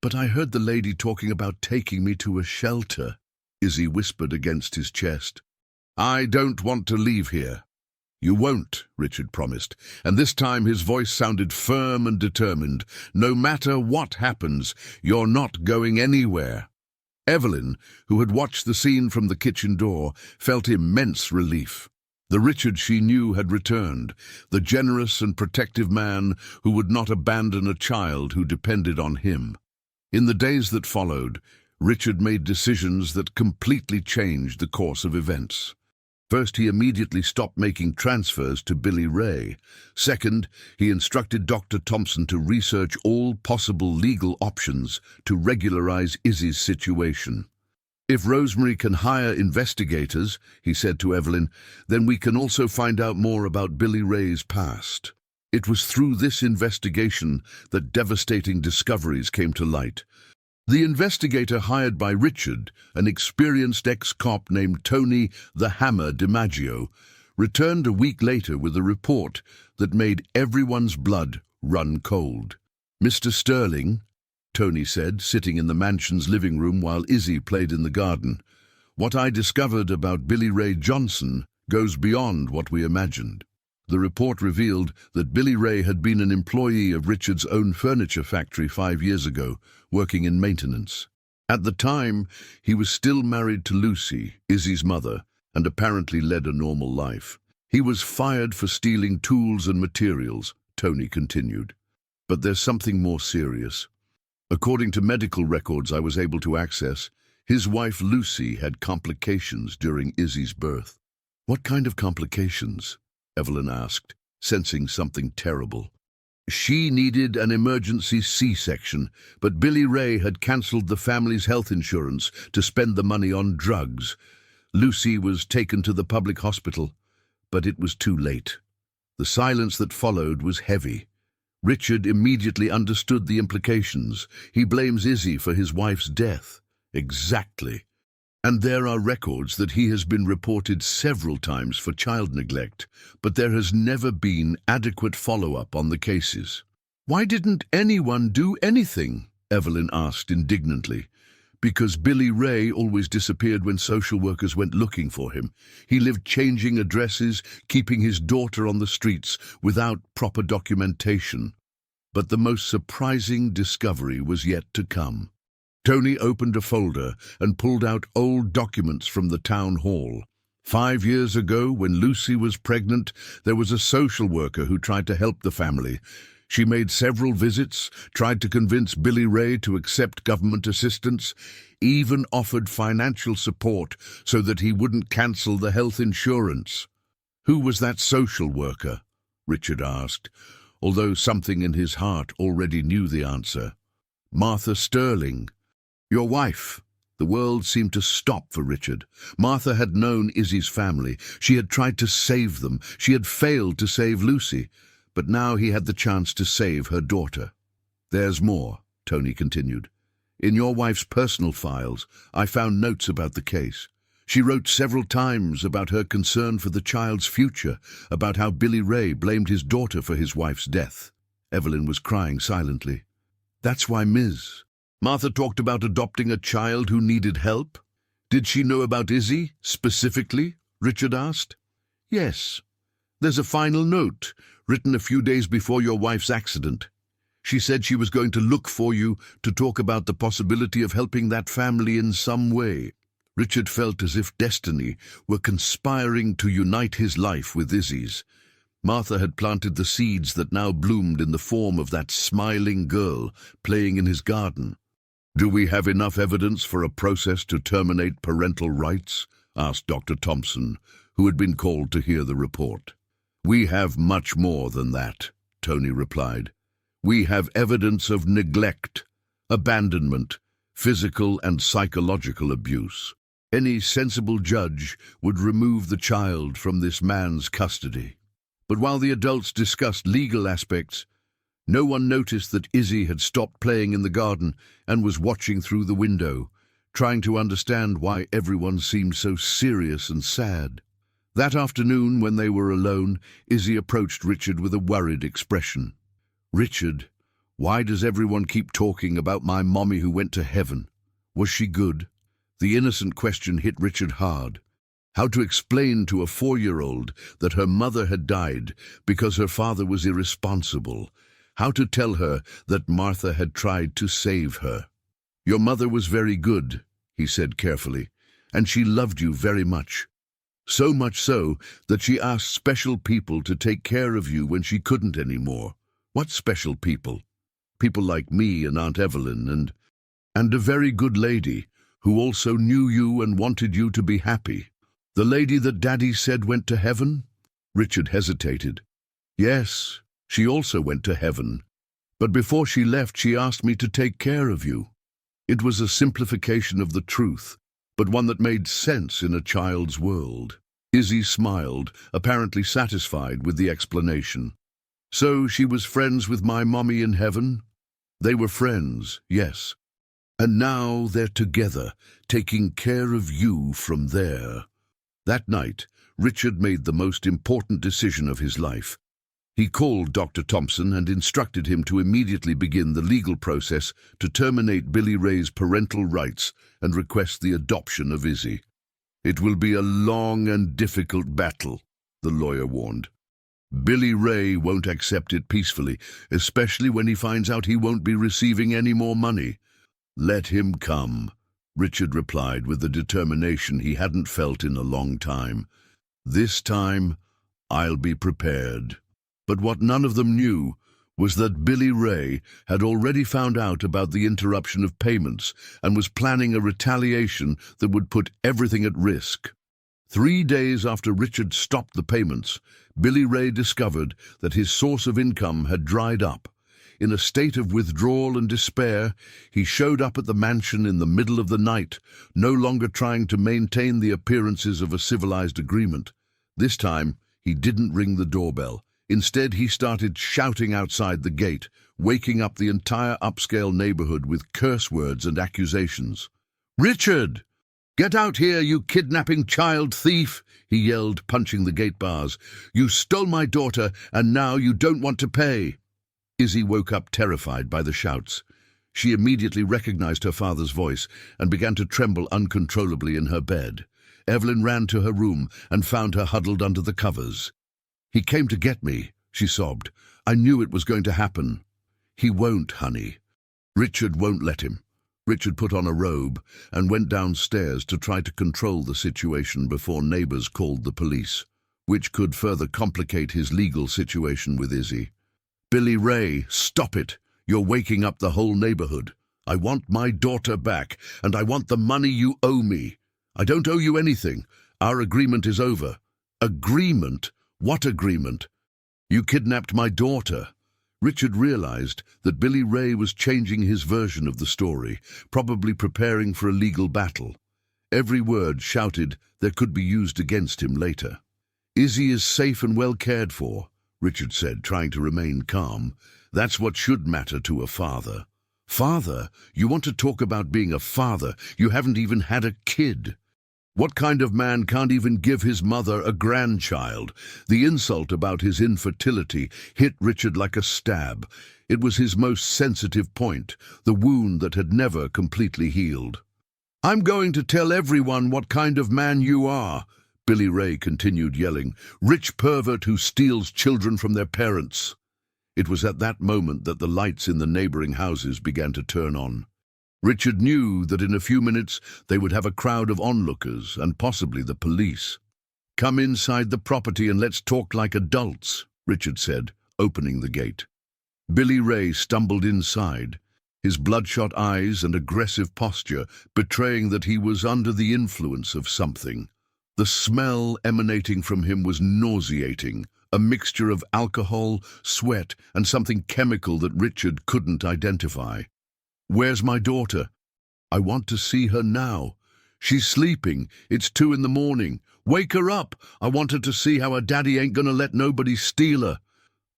"But I heard the lady talking about taking me to a shelter," Izzy whispered against his chest. "I don't want to leave here." "You won't," Richard promised, and this time his voice sounded firm and determined. "No matter what happens, you're not going anywhere." Evelyn, who had watched the scene from the kitchen door, felt immense relief. The Richard she knew had returned, the generous and protective man who would not abandon a child who depended on him. In the days that followed, Richard made decisions that completely changed the course of events. First, he immediately stopped making transfers to Billy Ray. Second, he instructed Dr. Thompson to research all possible legal options to regularize Izzy's situation. "If Rosemary can hire investigators," he said to Evelyn, "then we can also find out more about Billy Ray's past." It was through this investigation that devastating discoveries came to light. The investigator hired by Richard, an experienced ex-cop named Tony the Hammer DiMaggio, returned a week later with a report that made everyone's blood run cold. "Mr. Sterling," Tony said, sitting in the mansion's living room while Izzy played in the garden, "what I discovered about Billy Ray Johnson goes beyond what we imagined." The report revealed that Billy Ray had been an employee of Richard's own furniture factory 5 years ago, working in maintenance. At the time, he was still married to Lucy, Izzy's mother, and apparently led a normal life. "He was fired for stealing tools and materials," Tony continued. "But there's something more serious. According to medical records I was able to access, his wife Lucy had complications during Izzy's birth. What kind of complications? Evelyn asked, sensing something terrible. She needed an emergency C-section, but Billy Ray had cancelled the family's health insurance to spend the money on drugs. Lucy was taken to the public hospital, but it was too late. The silence that followed was heavy. Richard immediately understood the implications. He blames Izzy for his wife's death. Exactly. And there are records that he has been reported several times for child neglect, but there has never been adequate follow-up on the cases. Why didn't anyone do anything? Evelyn asked indignantly. Because Billy Ray always disappeared when social workers went looking for him. He lived changing addresses, keeping his daughter on the streets without proper documentation. But the most surprising discovery was yet to come. Tony opened a folder and pulled out old documents from the town hall. 5 years ago, when Lucy was pregnant, there was a social worker who tried to help the family. She made several visits, tried to convince Billy Ray to accept government assistance, even offered financial support so that he wouldn't cancel the health insurance. Who was that social worker? Richard asked, although something in his heart already knew the answer. Martha Sterling. Your wife. The world seemed to stop for Richard. Martha had known Izzy's family. She had tried to save them. She had failed to save Lucy. But now he had the chance to save her daughter. There's more, Tony continued. In your wife's personal files, I found notes about the case. She wrote several times about her concern for the child's future, about how Billy Ray blamed his daughter for his wife's death. Evelyn was crying silently. That's why Martha talked about adopting a child who needed help. Did she know about Izzy, specifically? Richard asked. Yes. There's a final note, written a few days before your wife's accident. She said she was going to look for you to talk about the possibility of helping that family in some way. Richard felt as if destiny were conspiring to unite his life with Izzy's. Martha had planted the seeds that now bloomed in the form of that smiling girl playing in his garden. Do we have enough evidence for a process to terminate parental rights? Asked Dr. Thompson, who had been called to hear the report. We have much more than that, Tony replied. We have evidence of neglect, abandonment, physical and psychological abuse. Any sensible judge would remove the child from this man's custody. But while the adults discussed legal aspects, no one noticed that Izzy had stopped playing in the garden and was watching through the window, trying to understand why everyone seemed so serious and sad. That afternoon, when they were alone, Izzy approached Richard with a worried expression. Richard, why does everyone keep talking about my mommy who went to heaven? Was she good? The innocent question hit Richard hard. How to explain to a 4-year-old that her mother had died because her father was irresponsible? How to tell her that Martha had tried to save her? Your mother was very good, he said carefully, and she loved you very much. So much so that she asked special people to take care of you when she couldn't anymore. What special people? People like me and Aunt Evelyn and a very good lady who also knew you and wanted you to be happy. The lady that Daddy said went to heaven? Richard hesitated. Yes, she also went to heaven. But before she left, she asked me to take care of you. It was a simplification of the truth, but one that made sense in a child's world. Izzy smiled, apparently satisfied with the explanation. So she was friends with my mommy in heaven? They were friends, yes. And now they're together, taking care of you from there. That night, Richard made the most important decision of his life. He called Dr. Thompson and instructed him to immediately begin the legal process to terminate Billy Ray's parental rights and request the adoption of Izzy. It will be a long and difficult battle, the lawyer warned. Billy Ray won't accept it peacefully, especially when he finds out he won't be receiving any more money. Let him come, Richard replied with the determination he hadn't felt in a long time. This time, I'll be prepared. But what none of them knew was that Billy Ray had already found out about the interruption of payments and was planning a retaliation that would put everything at risk. 3 days after Richard stopped the payments, Billy Ray discovered that his source of income had dried up. In a state of withdrawal and despair, he showed up at the mansion in the middle of the night, no longer trying to maintain the appearances of a civilized agreement. This time, he didn't ring the doorbell. Instead, he started shouting outside the gate, waking up the entire upscale neighborhood with curse words and accusations. "Richard! Get out here, you kidnapping child thief!" he yelled, punching the gate bars. "You stole my daughter, and now you don't want to pay." Izzy woke up terrified by the shouts. She immediately recognized her father's voice and began to tremble uncontrollably in her bed. Evelyn ran to her room and found her huddled under the covers. "He came to get me," she sobbed. "I knew it was going to happen." "He won't, honey. Richard won't let him." Richard put on a robe and went downstairs to try to control the situation before neighbors called the police, which could further complicate his legal situation with Izzy. "Billy Ray, stop it. You're waking up the whole neighborhood. I want my daughter back, and I want the money you owe me. I don't owe you anything. Our agreement is over." "Agreement? What agreement?" "You kidnapped my daughter." Richard realized that Billy Ray was changing his version of the story, probably preparing for a legal battle. Every word shouted there could be used against him later. "Izzy is safe and well cared for," Richard said, trying to remain calm. "That's what should matter to a father." "Father? You want to talk about being a father? You haven't even had a kid." "What kind of man can't even give his mother a grandchild?" The insult about his infertility hit Richard like a stab. It was his most sensitive point, the wound that had never completely healed. "I'm going to tell everyone what kind of man you are," Billy Ray continued yelling. "Rich pervert who steals children from their parents." It was at that moment that the lights in the neighboring houses began to turn on. Richard knew that in a few minutes they would have a crowd of onlookers and possibly the police. "Come inside the property and let's talk like adults," Richard said, opening the gate. Billy Ray stumbled inside, his bloodshot eyes and aggressive posture betraying that he was under the influence of something. The smell emanating from him was nauseating, a mixture of alcohol, sweat, and something chemical that Richard couldn't identify. "Where's my daughter?" "I want to see her now. She's sleeping. It's 2 a.m. Wake her up. I want her to see how her daddy ain't gonna let nobody steal her."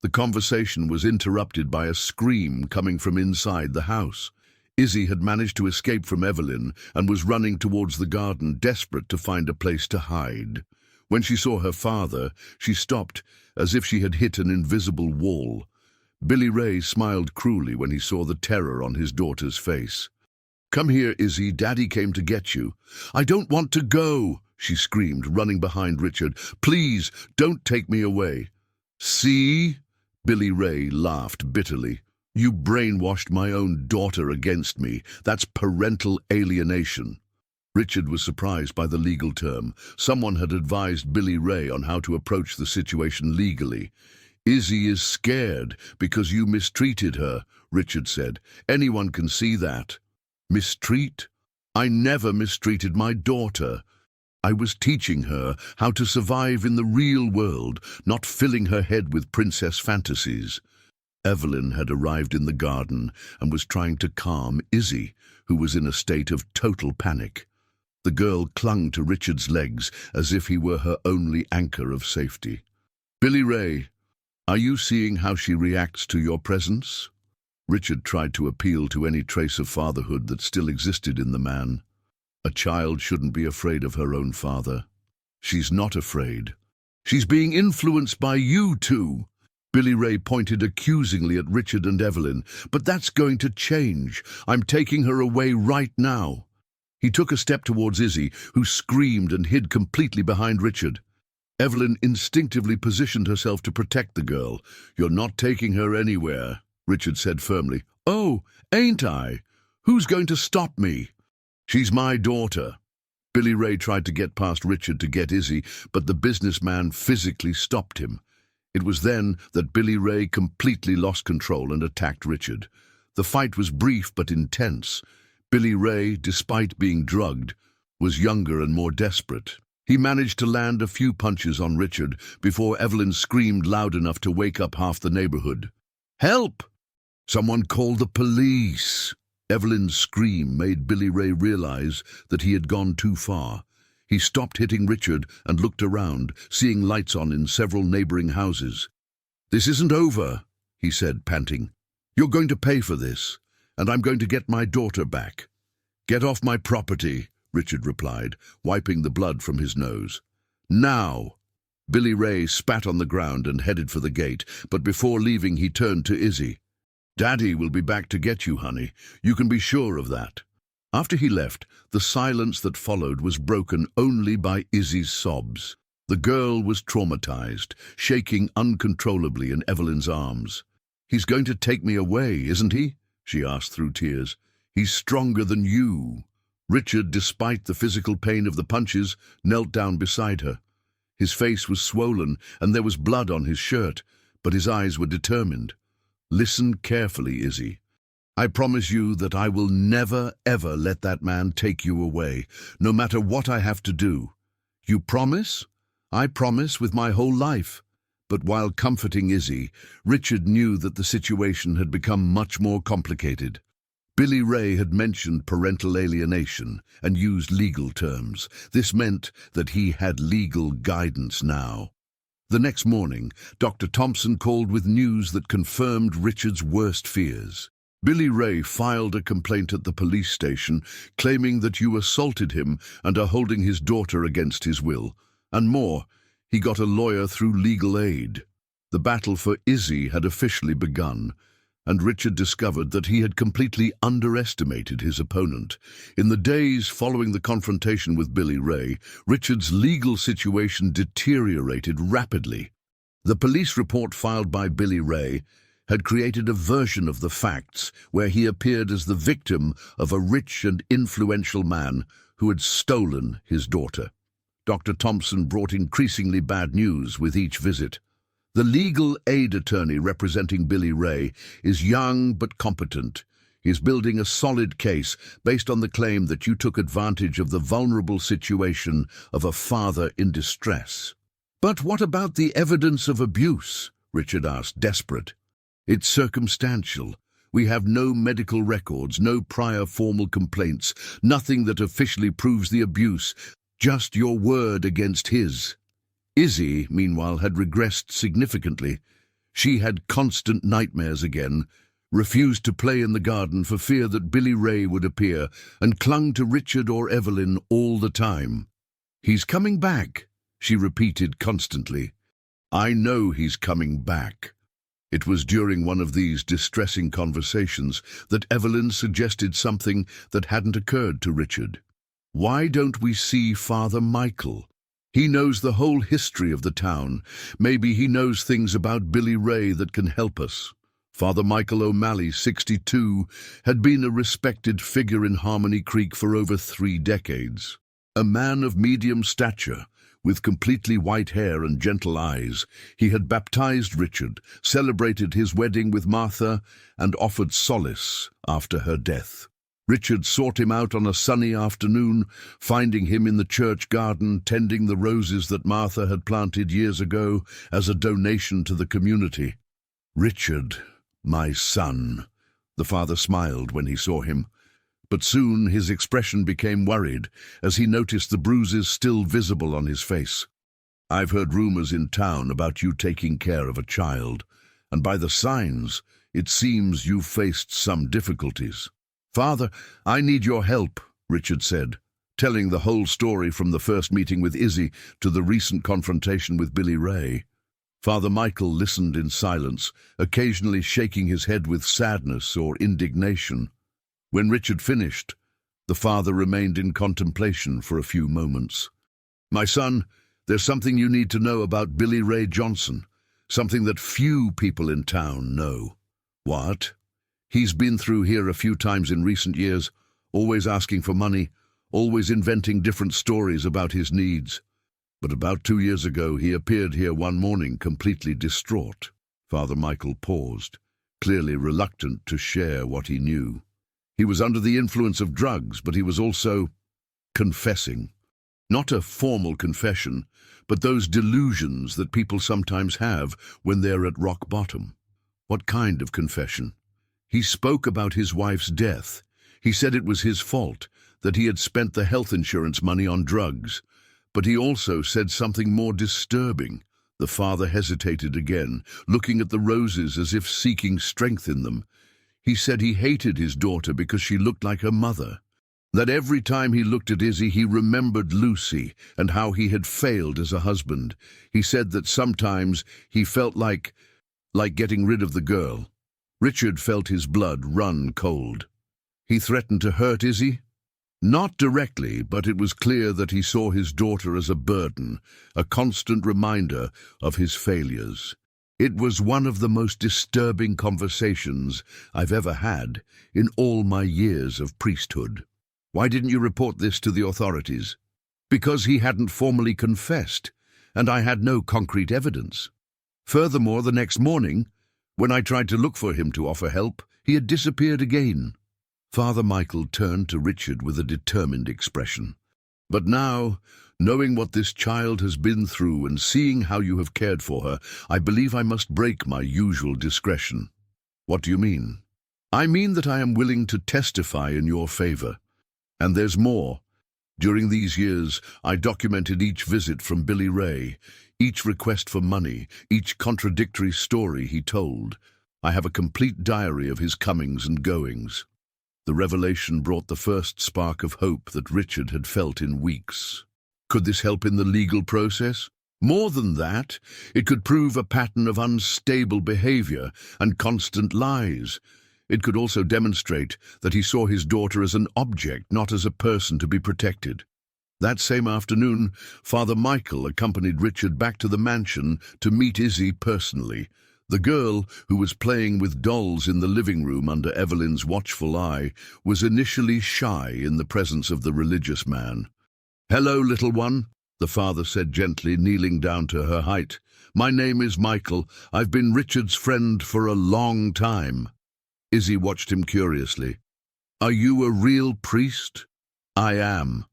The conversation was interrupted by a scream coming from inside the house. Izzy had managed to escape from Evelyn and was running towards the garden, desperate to find a place to hide. When she saw her father, she stopped as if she had hit an invisible wall. Billy Ray smiled cruelly when he saw the terror on his daughter's face. "Come here, Izzy. Daddy came to get you." "I don't want to go," she screamed, running behind Richard. "Please, don't take me away." "See?" Billy Ray laughed bitterly. "You brainwashed my own daughter against me. That's parental alienation." Richard was surprised by the legal term. Someone had advised Billy Ray on how to approach the situation legally. "Izzy is scared because you mistreated her," Richard said. "Anyone can see that." "Mistreat? I never mistreated my daughter. I was teaching her how to survive in the real world, not filling her head with princess fantasies." Evelyn had arrived in the garden and was trying to calm Izzy, who was in a state of total panic. The girl clung to Richard's legs as if he were her only anchor of safety. "Billy Ray, are you seeing how she reacts to your presence?" Richard tried to appeal to any trace of fatherhood that still existed in the man. A child shouldn't be afraid of her own father. "She's not afraid. She's being influenced by you two." Billy Ray pointed accusingly at Richard and Evelyn. "But that's going to change. I'm taking her away right now." He took a step towards Izzy, who screamed and hid completely behind Richard. Evelyn instinctively positioned herself to protect the girl. "You're not taking her anywhere," Richard said firmly. "Oh, ain't I? Who's going to stop me?" "She's my daughter." Billy Ray tried to get past Richard to get Izzy, but the businessman physically stopped him. It was then that Billy Ray completely lost control and attacked Richard. The fight was brief but intense. Billy Ray, despite being drugged, was younger and more desperate. He managed to land a few punches on Richard before Evelyn screamed loud enough to wake up half the neighborhood. "Help! Someone call the police!" Evelyn's scream made Billy Ray realize that he had gone too far. He stopped hitting Richard and looked around, seeing lights on in several neighboring houses. "This isn't over," he said, panting. "You're going to pay for this, and I'm going to get my daughter back." "Get off my property," Richard replied, wiping the blood from his nose. "Now!" Billy Ray spat on the ground and headed for the gate, but before leaving he turned to Izzy. "Daddy will be back to get you, honey. You can be sure of that." After he left, the silence that followed was broken only by Izzy's sobs. The girl was traumatized, shaking uncontrollably in Evelyn's arms. "He's going to take me away, isn't he?" she asked through tears. "He's stronger than you." Richard, despite the physical pain of the punches, knelt down beside her. His face was swollen and there was blood on his shirt, but his eyes were determined. "Listen carefully, Izzy. I promise you that I will never, ever let that man take you away, no matter what I have to do. You promise?" "I promise with my whole life." But while comforting Izzy, Richard knew that the situation had become much more complicated. Billy Ray had mentioned parental alienation and used legal terms. This meant that he had legal guidance now. The next morning, Dr. Thompson called with news that confirmed Richard's worst fears. "Billy Ray filed a complaint at the police station, claiming that you assaulted him and are holding his daughter against his will. And more, he got a lawyer through legal aid." The battle for Izzy had officially begun, and Richard discovered that he had completely underestimated his opponent. In the days following the confrontation with Billy Ray, Richard's legal situation deteriorated rapidly. The police report filed by Billy Ray had created a version of the facts where he appeared as the victim of a rich and influential man who had stolen his daughter. Dr. Thompson brought increasingly bad news with each visit. The legal aid attorney representing Billy Ray is young but competent. He is building a solid case based on the claim that you took advantage of the vulnerable situation of a father in distress. "But what about the evidence of abuse?" Richard asked, desperate. "It's circumstantial. We have no medical records, no prior formal complaints, nothing that officially proves the abuse, just your word against his." Izzy, meanwhile, had regressed significantly. She had constant nightmares again, refused to play in the garden for fear that Billy Ray would appear, and clung to Richard or Evelyn all the time. "He's coming back," she repeated constantly. "I know he's coming back." It was during one of these distressing conversations that Evelyn suggested something that hadn't occurred to Richard. "Why don't we see Father Michael? He knows the whole history of the town. Maybe he knows things about Billy Ray that can help us." Father Michael O'Malley, 62, had been a respected figure in Harmony Creek for over 3 decades. A man of medium stature, with completely white hair and gentle eyes, he had baptized Richard, celebrated his wedding with Martha, and offered solace after her death. Richard sought him out on a sunny afternoon, finding him in the church garden tending the roses that Martha had planted years ago as a donation to the community. "Richard, my son," the father smiled when he saw him. But soon his expression became worried as he noticed the bruises still visible on his face. "I've heard rumors in town about you taking care of a child, and by the signs, it seems you've faced some difficulties." "Father, I need your help," Richard said, telling the whole story from the first meeting with Izzy to the recent confrontation with Billy Ray. Father Michael listened in silence, occasionally shaking his head with sadness or indignation. When Richard finished, the father remained in contemplation for a few moments. "My son, there's something you need to know about Billy Ray Johnson, something that few people in town know." "What?" "He's been through here a few times in recent years, always asking for money, always inventing different stories about his needs. But about 2 years ago, he appeared here one morning completely distraught. Father Michael paused, clearly reluctant to share what he knew. He was under the influence of drugs, but he was also confessing. Not a formal confession, but those delusions that people sometimes have when they're at rock bottom. What kind of confession? He spoke about his wife's death. He said it was his fault, that he had spent the health insurance money on drugs. But he also said something more disturbing. The father hesitated again, looking at the roses as if seeking strength in them. He said he hated his daughter because she looked like her mother. That every time he looked at Izzy, he remembered Lucy and how he had failed as a husband. He said that sometimes he felt like getting rid of the girl. Richard felt his blood run cold. He threatened to hurt Izzy? Not directly, but it was clear that he saw his daughter as a burden, a constant reminder of his failures. It was one of the most disturbing conversations I've ever had in all my years of priesthood. Why didn't you report this to the authorities? Because he hadn't formally confessed, and I had no concrete evidence. Furthermore, the next morning, when I tried to look for him to offer help, he had disappeared again. Father Michael turned to Richard with a determined expression. But now, knowing what this child has been through and seeing how you have cared for her, I believe I must break my usual discretion. What do you mean? I mean that I am willing to testify in your favor. And there's more. During these years, I documented each visit from Billy Ray, each request for money, each contradictory story he told. I have a complete diary of his comings and goings. The revelation brought the first spark of hope that Richard had felt in weeks. Could this help in the legal process? More than that, it could prove a pattern of unstable behavior and constant lies. It could also demonstrate that he saw his daughter as an object, not as a person to be protected. That same afternoon, Father Michael accompanied Richard back to the mansion to meet Izzy personally. The girl, who was playing with dolls in the living room under Evelyn's watchful eye, was initially shy in the presence of the religious man. "Hello, little one," the father said gently, kneeling down to her height. "My name is Michael. I've been Richard's friend for a long time." Izzy watched him curiously. "Are you a real priest?" "I am."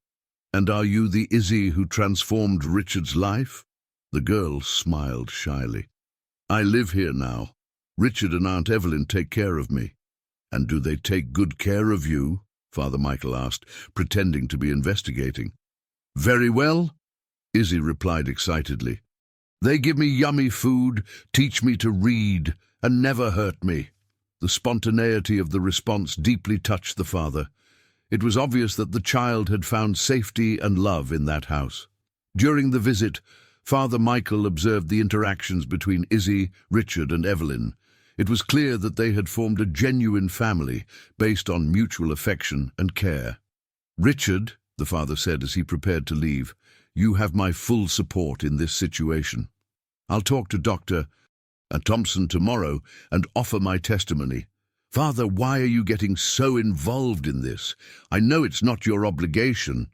"And are you the Izzy who transformed Richard's life?" The girl smiled shyly. "I live here now. Richard and Aunt Evelyn take care of me." "And do they take good care of you?" Father Michael asked, pretending to be investigating. "Very well," Izzy replied excitedly. "They give me yummy food, teach me to read, and never hurt me." The spontaneity of the response deeply touched the father. It was obvious that the child had found safety and love in that house. During the visit, Father Michael observed the interactions between Izzy, Richard, and Evelyn. It was clear that they had formed a genuine family based on mutual affection and care. "Richard," the father said as he prepared to leave, "you have my full support in this situation. I'll talk to Dr. Thompson tomorrow and offer my testimony." "Father, why are you getting so involved in this? I know it's not your obligation."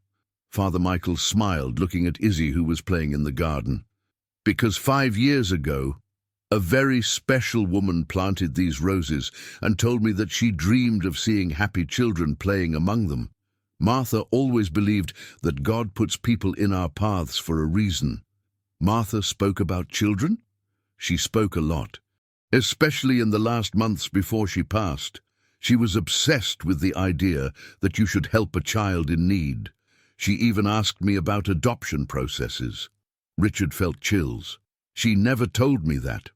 Father Michael smiled, looking at Izzy, who was playing in the garden. "Because 5 years ago, a very special woman planted these roses and told me that she dreamed of seeing happy children playing among them. Martha always believed that God puts people in our paths for a reason." "Martha spoke about children?" "She spoke a lot, especially in the last months before she passed. She was obsessed with the idea that you should help a child in need. She even asked me about adoption processes." Richard felt chills. "She never told me that,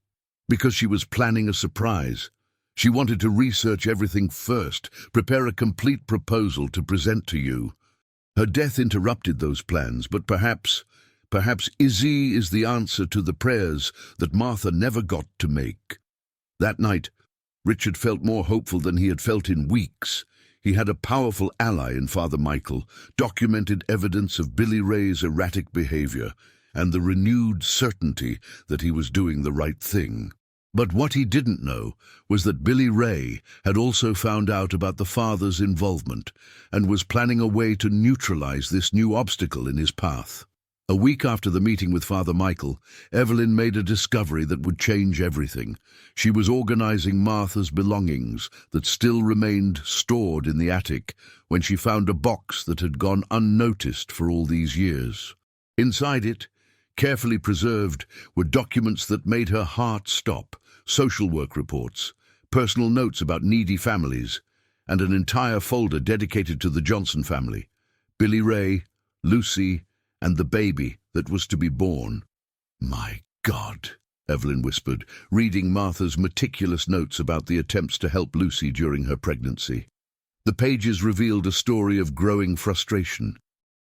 because she was planning a surprise. She wanted to research everything first, prepare a complete proposal to present to you. Her death interrupted those plans, but perhaps Izzy is the answer to the prayers that Martha never got to make." That night, Richard felt more hopeful than he had felt in weeks. He had a powerful ally in Father Michael, documented evidence of Billy Ray's erratic behavior, and the renewed certainty that he was doing the right thing. But what he didn't know was that Billy Ray had also found out about the father's involvement and was planning a way to neutralize this new obstacle in his path. A week after the meeting with Father Michael, Evelyn made a discovery that would change everything. She was organizing Martha's belongings that still remained stored in the attic when she found a box that had gone unnoticed for all these years. Inside it, carefully preserved, were documents that made her heart stop: social work reports, personal notes about needy families, and an entire folder dedicated to the Johnson family, Billy Ray, Lucy, and the baby that was to be born. "My God," Evelyn whispered, reading Martha's meticulous notes about the attempts to help Lucy during her pregnancy. The pages revealed a story of growing frustration.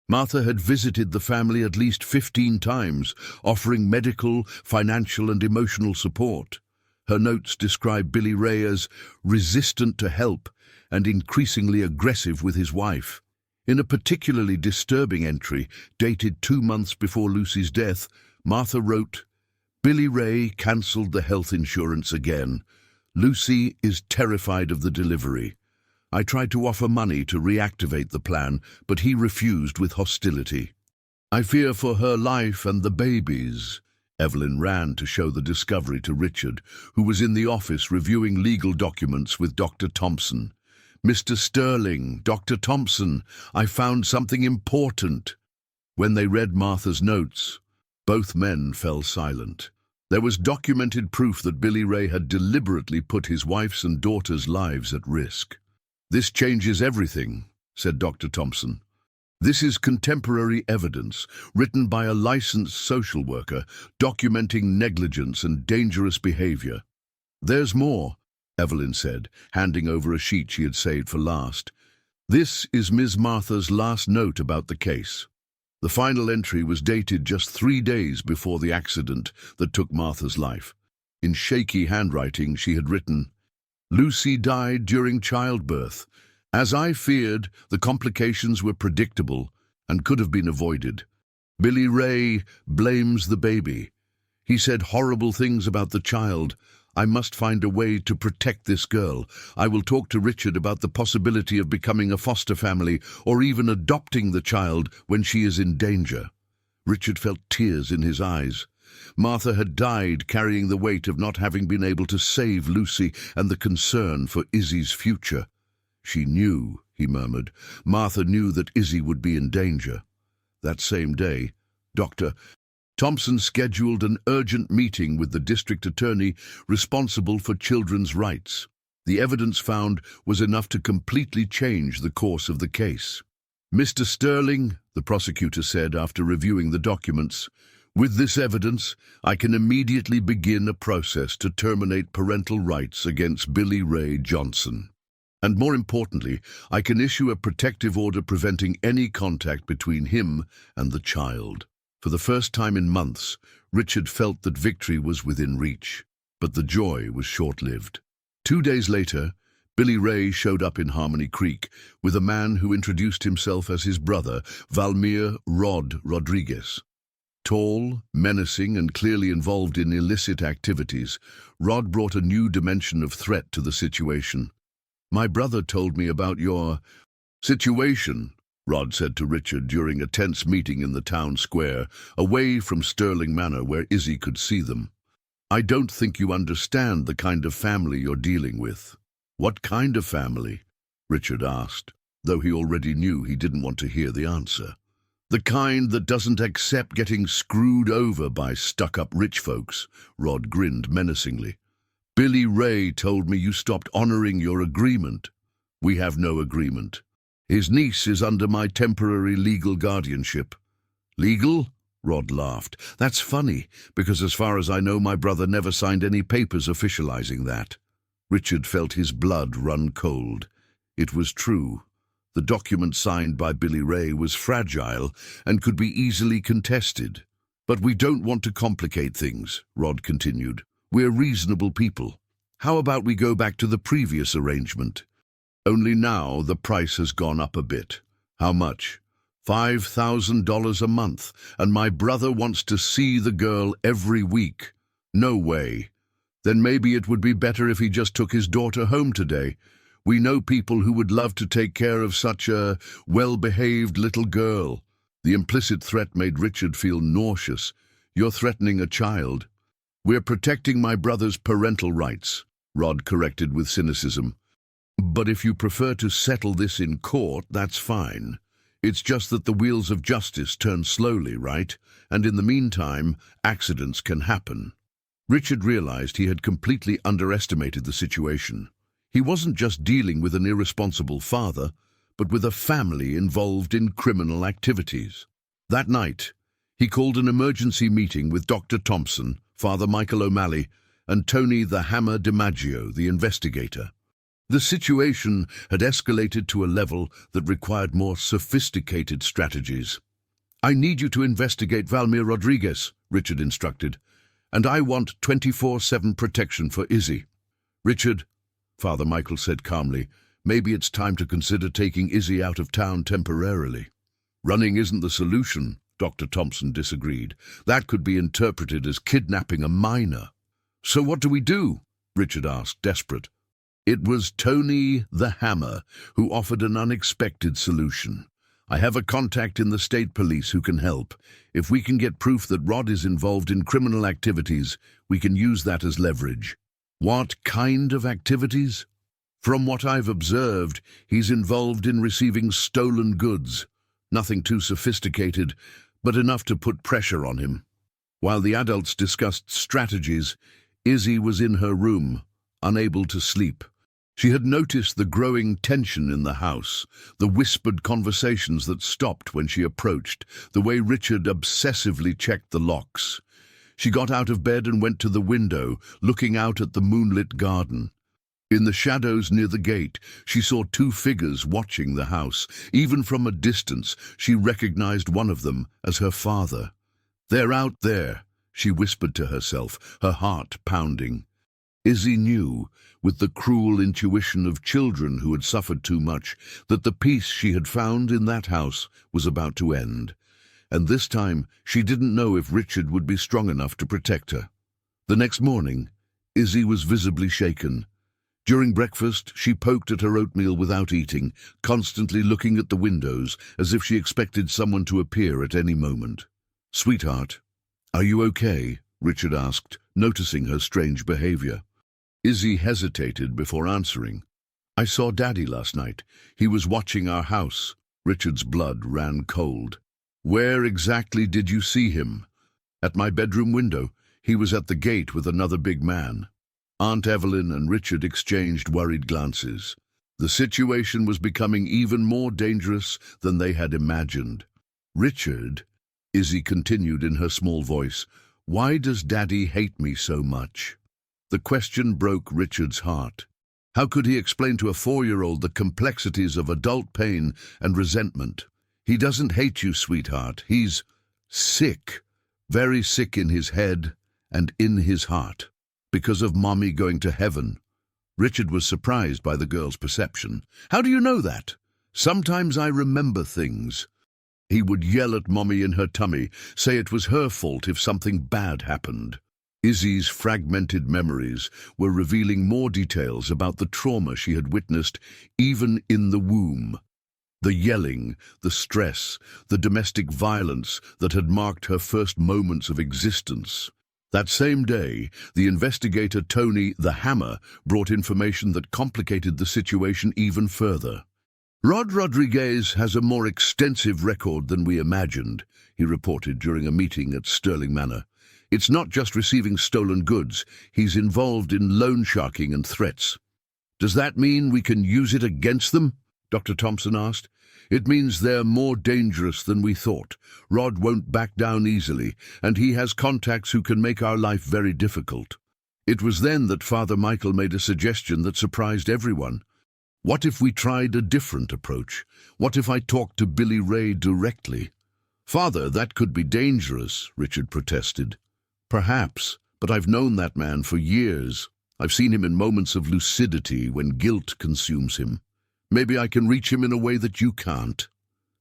Martha had visited the family at least 15 times, offering medical, financial, and emotional support. Her notes described Billy Ray as resistant to help and increasingly aggressive with his wife. In a particularly disturbing entry, dated 2 months before Lucy's death, Martha wrote, "Billy Ray cancelled the health insurance again. Lucy is terrified of the delivery. I tried to offer money to reactivate the plan, but he refused with hostility. I fear for her life and the baby's." Evelyn ran to show the discovery to Richard, who was in the office reviewing legal documents with Dr. Thompson. "Mr. Sterling, Dr. Thompson, I found something important." When they read Martha's notes, both men fell silent. There was documented proof that Billy Ray had deliberately put his wife's and daughter's lives at risk. "This changes everything," said Dr. Thompson. "This is contemporary evidence, written by a licensed social worker, documenting negligence and dangerous behavior." "There's more," Evelyn said, handing over a sheet she had saved for last. "This is Ms. Martha's last note about the case." The final entry was dated just 3 days before the accident that took Martha's life. In shaky handwriting, she had written, "Lucy died during childbirth. As I feared, the complications were predictable and could have been avoided. Billy Ray blames the baby. He said horrible things about the child. I must find a way to protect this girl. I will talk to Richard about the possibility of becoming a foster family or even adopting the child when she is in danger." Richard felt tears in his eyes. Martha had died carrying the weight of not having been able to save Lucy and the concern for Izzy's future. "She knew," he murmured. "Martha knew that Izzy would be in danger." That same day, Dr. Thompson scheduled an urgent meeting with the district attorney responsible for children's rights. The evidence found was enough to completely change the course of the case. "Mr. Sterling," the prosecutor said after reviewing the documents, "with this evidence, I can immediately begin a process to terminate parental rights against Billy Ray Johnson. And more importantly, I can issue a protective order preventing any contact between him and the child." For the first time in months, Richard felt that victory was within reach, but the joy was short-lived. 2 days later, Billy Ray showed up in Harmony Creek with a man who introduced himself as his brother, Valmir "Rod" Rodriguez. Tall, menacing, and clearly involved in illicit activities, Rod brought a new dimension of threat to the situation. "My brother told me about your situation," Rod said to Richard during a tense meeting in the town square, away from Sterling Manor where Izzy could see them. "I don't think you understand the kind of family you're dealing with." "What kind of family?" Richard asked, though he already knew he didn't want to hear the answer. "The kind that doesn't accept getting screwed over by stuck-up rich folks," Rod grinned menacingly. "Billy Ray told me you stopped honoring your agreement." "We have no agreement. His niece is under my temporary legal guardianship." "Legal?" Rod laughed. "That's funny, because as far as I know, my brother never signed any papers officializing that." Richard felt his blood run cold. It was true. The document signed by Billy Ray was fragile and could be easily contested. "But we don't want to complicate things," Rod continued. "We're reasonable people. How about we go back to the previous arrangement? Only now the price has gone up a bit." "How much?" $5,000 a month, and my brother wants to see the girl every week." "No way." "Then maybe it would be better if he just took his daughter home today. We know people who would love to take care of such a well-behaved little girl." The implicit threat made Richard feel nauseous. "You're threatening a child." "We're protecting my brother's parental rights," Rod corrected with cynicism. "But if you prefer to settle this in court, that's fine. It's just that the wheels of justice turn slowly, right? And in the meantime, accidents can happen." Richard realized he had completely underestimated the situation. He wasn't just dealing with an irresponsible father, but with a family involved in criminal activities. That night, he called an emergency meeting with Dr. Thompson, Father Michael O'Malley, and Tony the Hammer DiMaggio, the investigator. The situation had escalated to a level that required more sophisticated strategies. "I need you to investigate Valmir Rodriguez," Richard instructed, "and I want 24/7 protection for Izzy." "Richard," Father Michael said calmly, "maybe it's time to consider taking Izzy out of town temporarily." "Running isn't the solution," Dr. Thompson disagreed. "That could be interpreted as kidnapping a minor." "So what do we do?" Richard asked, desperate. It was Tony the Hammer who offered an unexpected solution. "I have a contact in the state police who can help. If we can get proof that Rod is involved in criminal activities, we can use that as leverage." "What kind of activities?" "From what I've observed, he's involved in receiving stolen goods. Nothing too sophisticated, but enough to put pressure on him." While the adults discussed strategies, Izzy was in her room, unable to sleep. She had noticed the growing tension in the house, the whispered conversations that stopped when she approached, the way Richard obsessively checked the locks. She got out of bed and went to the window, looking out at the moonlit garden. In the shadows near the gate, she saw two figures watching the house. Even from a distance, she recognized one of them as her father. "They're out there," she whispered to herself, her heart pounding. Izzy knew, with the cruel intuition of children who had suffered too much, that the peace she had found in that house was about to end. And this time, she didn't know if Richard would be strong enough to protect her. The next morning, Izzy was visibly shaken. During breakfast, she poked at her oatmeal without eating, constantly looking at the windows, as if she expected someone to appear at any moment. "Sweetheart, are you okay?" Richard asked, noticing her strange behavior. Izzy hesitated before answering. "I saw Daddy last night. He was watching our house." Richard's blood ran cold. "Where exactly did you see him?" "At my bedroom window. He was at the gate with another big man." Aunt Evelyn and Richard exchanged worried glances. The situation was becoming even more dangerous than they had imagined. "Richard," Izzy continued in her small voice, "why does Daddy hate me so much?" The question broke Richard's heart. How could he explain to a 4-year-old the complexities of adult pain and resentment? "He doesn't hate you, sweetheart. He's sick, very sick in his head and in his heart, because of Mommy going to heaven." Richard was surprised by the girl's perception. "How do you know that?" "Sometimes I remember things." He would yell at Mommy in her tummy, say it was her fault if something bad happened. Izzy's fragmented memories were revealing more details about the trauma she had witnessed even in the womb. The yelling, the stress, the domestic violence that had marked her first moments of existence. That same day, the investigator Tony the Hammer brought information that complicated the situation even further. "Rod Rodriguez has a more extensive record than we imagined," he reported during a meeting at Sterling Manor. "It's not just receiving stolen goods. He's involved in loan sharking and threats." "Does that mean we can use it against them?" Dr. Thompson asked. "It means they're more dangerous than we thought. Rod won't back down easily, and he has contacts who can make our life very difficult." It was then that Father Michael made a suggestion that surprised everyone. "What if we tried a different approach? What if I talked to Billy Ray directly?" "Father, that could be dangerous," Richard protested. "Perhaps, but I've known that man for years. I've seen him in moments of lucidity when guilt consumes him. Maybe I can reach him in a way that you can't."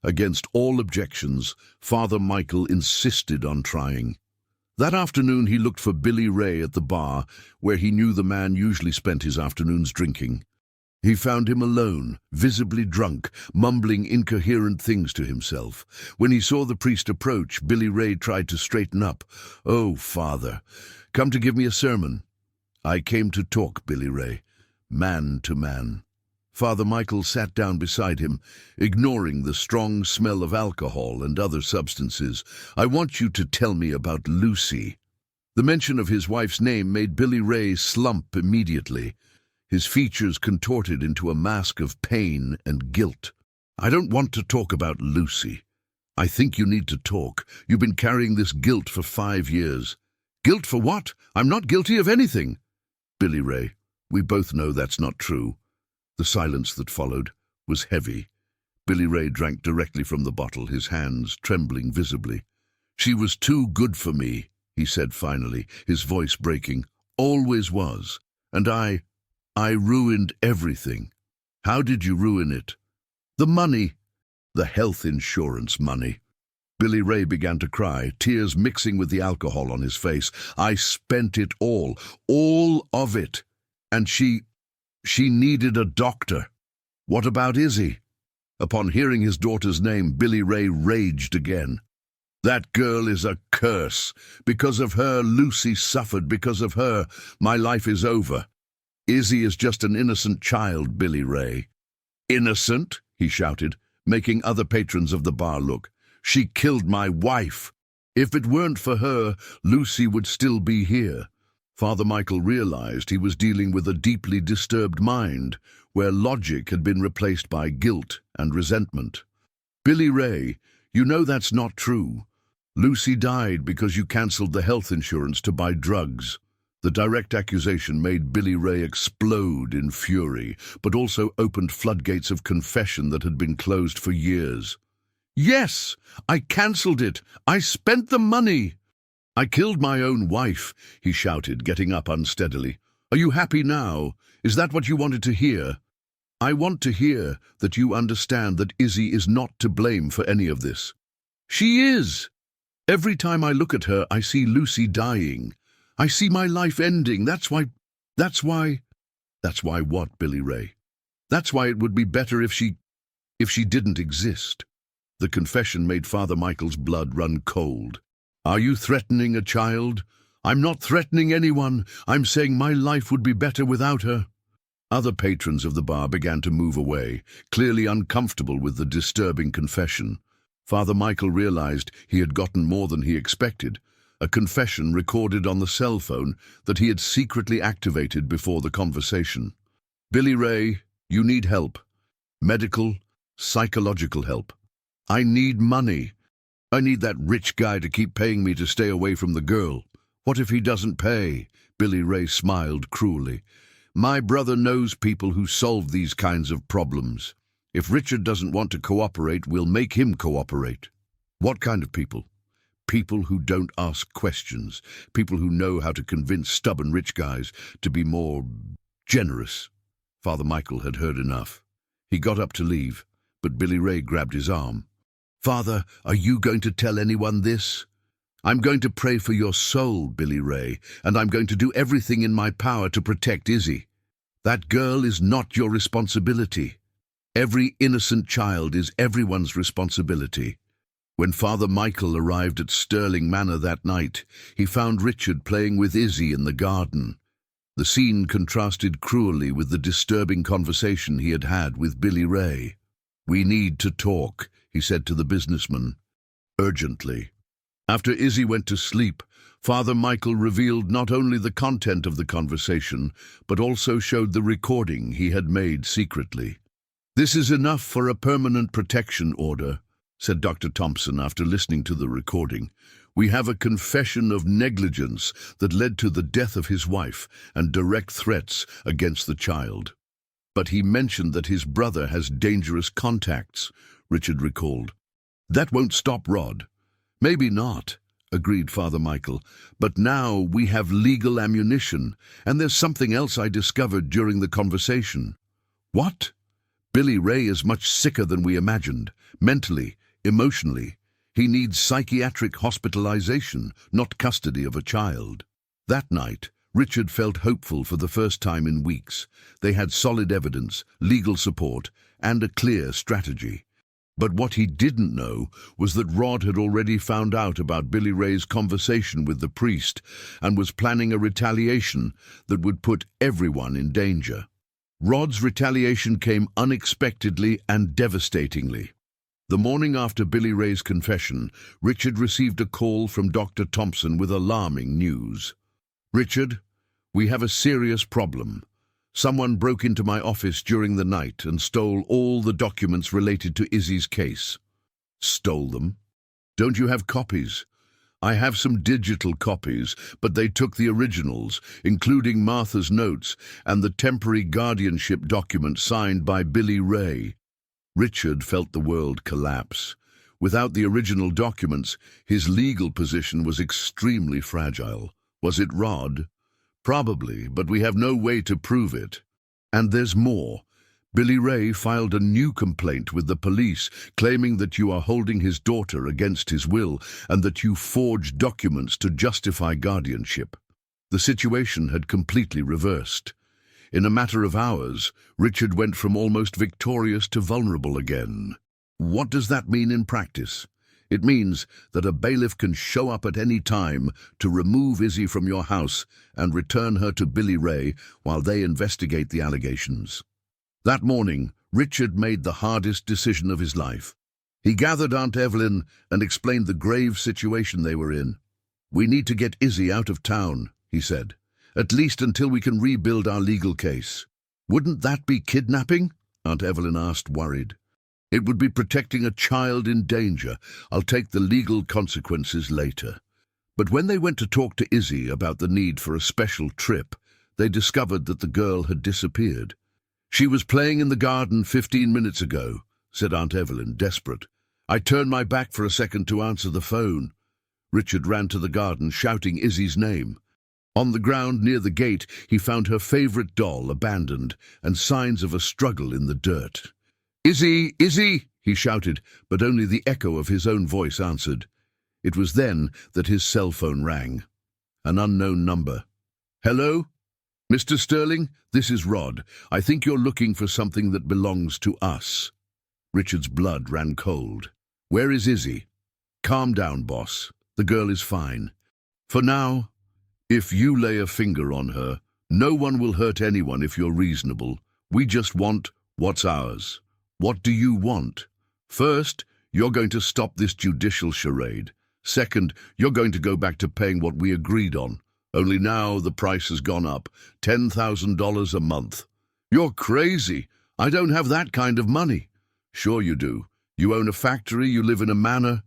Against all objections, Father Michael insisted on trying. That afternoon he looked for Billy Ray at the bar, where he knew the man usually spent his afternoons drinking. He found him alone, visibly drunk, mumbling incoherent things to himself. When he saw the priest approach, Billy Ray tried to straighten up. "Oh, Father, come to give me a sermon." "I came to talk, Billy Ray, man to man." Father Michael sat down beside him, ignoring the strong smell of alcohol and other substances. "I want you to tell me about Lucy." The mention of his wife's name made Billy Ray slump immediately. His features contorted into a mask of pain and guilt. "I don't want to talk about Lucy. I think you need to talk. You've been carrying this guilt for 5 years. Guilt for what? I'm not guilty of anything." "Billy Ray, we both know that's not true." The silence that followed was heavy. Billy Ray drank directly from the bottle, his hands trembling visibly. "She was too good for me," he said finally, his voice breaking. "Always was. And I ruined everything." "How did you ruin it?" "The money. The health insurance money." Billy Ray began to cry, tears mixing with the alcohol on his face. "I spent it all of it. And she needed a doctor." "What about Izzy?" Upon hearing his daughter's name, Billy Ray raged again. "That girl is a curse. Because of her, Lucy suffered. Because of her, my life is over. Izzy is just an innocent child, Billy Ray." "Innocent?" he shouted, making other patrons of the bar look. "She killed my wife. If it weren't for her, Lucy would still be here." Father Michael realized he was dealing with a deeply disturbed mind, where logic had been replaced by guilt and resentment. "Billy Ray, you know that's not true. Lucy died because you cancelled the health insurance to buy drugs." The direct accusation made Billy Ray explode in fury, but also opened floodgates of confession that had been closed for years. "Yes, I cancelled it. I spent the money. I killed my own wife," he shouted, getting up unsteadily. "Are you happy now? Is that what you wanted to hear?" "I want to hear that you understand that Izzy is not to blame for any of this." "She is. Every time I look at her, I see Lucy dying. I see my life ending. That's why... That's why what, Billy Ray? That's why it would be better if she didn't exist." The confession made Father Michael's blood run cold. "Are you threatening a child?" "I'm not threatening anyone. I'm saying my life would be better without her." Other patrons of the bar began to move away, clearly uncomfortable with the disturbing confession. Father Michael realized he had gotten more than he expected, a confession recorded on the cell phone that he had secretly activated before the conversation. "Billy Ray, you need help. Medical, psychological help. I need money. I need that rich guy to keep paying me to stay away from the girl." "What if he doesn't pay?" Billy Ray smiled cruelly. "My brother knows people who solve these kinds of problems. If Richard doesn't want to cooperate, we'll make him cooperate." "What kind of people?" "People who don't ask questions. People who know how to convince stubborn rich guys to be more generous." Father Michael had heard enough. He got up to leave, but Billy Ray grabbed his arm. "Father, are you going to tell anyone this?" "I'm going to pray for your soul, Billy Ray, and I'm going to do everything in my power to protect Izzy. That girl is not your responsibility. Every innocent child is everyone's responsibility." When Father Michael arrived at Sterling Manor that night, he found Richard playing with Izzy in the garden. The scene contrasted cruelly with the disturbing conversation he had had with Billy Ray. "We need to talk," he said to the businessman, urgently. After Izzy went to sleep, Father Michael revealed not only the content of the conversation, but also showed the recording he had made secretly. "This is enough for a permanent protection order," said Dr. Thompson after listening to the recording. "We have a confession of negligence that led to the death of his wife and direct threats against the child." "But he mentioned that his brother has dangerous contacts," Richard recalled. "That won't stop Rod." "Maybe not," agreed Father Michael, "but now we have legal ammunition, and there's something else I discovered during the conversation." "What?" "Billy Ray is much sicker than we imagined, mentally, emotionally. He needs psychiatric hospitalization, not custody of a child." That night, Richard felt hopeful for the first time in weeks. They had solid evidence, legal support, and a clear strategy. But what he didn't know was that Rod had already found out about Billy Ray's conversation with the priest and was planning a retaliation that would put everyone in danger. Rod's retaliation came unexpectedly and devastatingly. The morning after Billy Ray's confession, Richard received a call from Dr. Thompson with alarming news. "Richard, we have a serious problem. Someone broke into my office during the night and stole all the documents related to Izzy's case." "Stole them? Don't you have copies?" "I have some digital copies, but they took the originals, including Martha's notes and the temporary guardianship document signed by Billy Ray." Richard felt the world collapse. Without the original documents, his legal position was extremely fragile. Was it Rod? Probably, but we have no way to prove it. And there's more. Billy Ray filed a new complaint with the police, claiming that you are holding his daughter against his will and that you forged documents to justify guardianship. The situation had completely reversed. In a matter of hours, Richard went from almost victorious to vulnerable again. What does that mean in practice? It means that a bailiff can show up at any time to remove Izzy from your house and return her to Billy Ray while they investigate the allegations. That morning, Richard made the hardest decision of his life. He gathered Aunt Evelyn and explained the grave situation they were in. "We need to get Izzy out of town," he said, "at least until we can rebuild our legal case." "Wouldn't that be kidnapping?" Aunt Evelyn asked, worried. "It would be protecting a child in danger. I'll take the legal consequences later." But when they went to talk to Izzy about the need for a special trip, they discovered that the girl had disappeared. "She was playing in the garden 15 minutes ago," said Aunt Evelyn, desperate. "I turned my back for a second to answer the phone." Richard ran to the garden, shouting Izzy's name. On the ground near the gate, he found her favorite doll abandoned and signs of a struggle in the dirt. "Izzy, Izzy!" he shouted, but only the echo of his own voice answered. It was then that his cell phone rang. An unknown number. "Hello? Mr. Sterling, this is Rod. I think you're looking for something that belongs to us." Richard's blood ran cold. "Where is Izzy?" "Calm down, boss. The girl is fine. For now, if you lay a finger on her, no one will hurt anyone if you're reasonable. We just want what's ours." "What do you want?" "First, you're going to stop this judicial charade. Second, you're going to go back to paying what we agreed on. Only now the price has gone up, $10,000 a month." "You're crazy. I don't have that kind of money." "Sure you do. You own a factory, you live in a manor.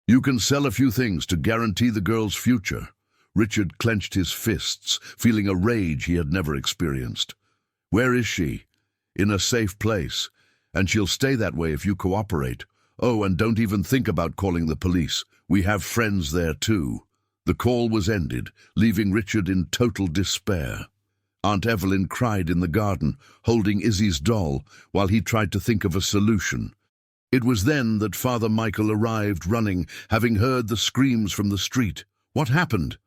You can sell a few things to guarantee the girl's future." Richard clenched his fists, feeling a rage he had never experienced. "Where is she?" "In a safe place. And she'll stay that way if you cooperate. Oh, and don't even think about calling the police. We have friends there too." The call was ended, leaving Richard in total despair. Aunt Evelyn cried in the garden, holding Izzy's doll, while he tried to think of a solution. It was then that Father Michael arrived running, having heard the screams from the street. "What happened?"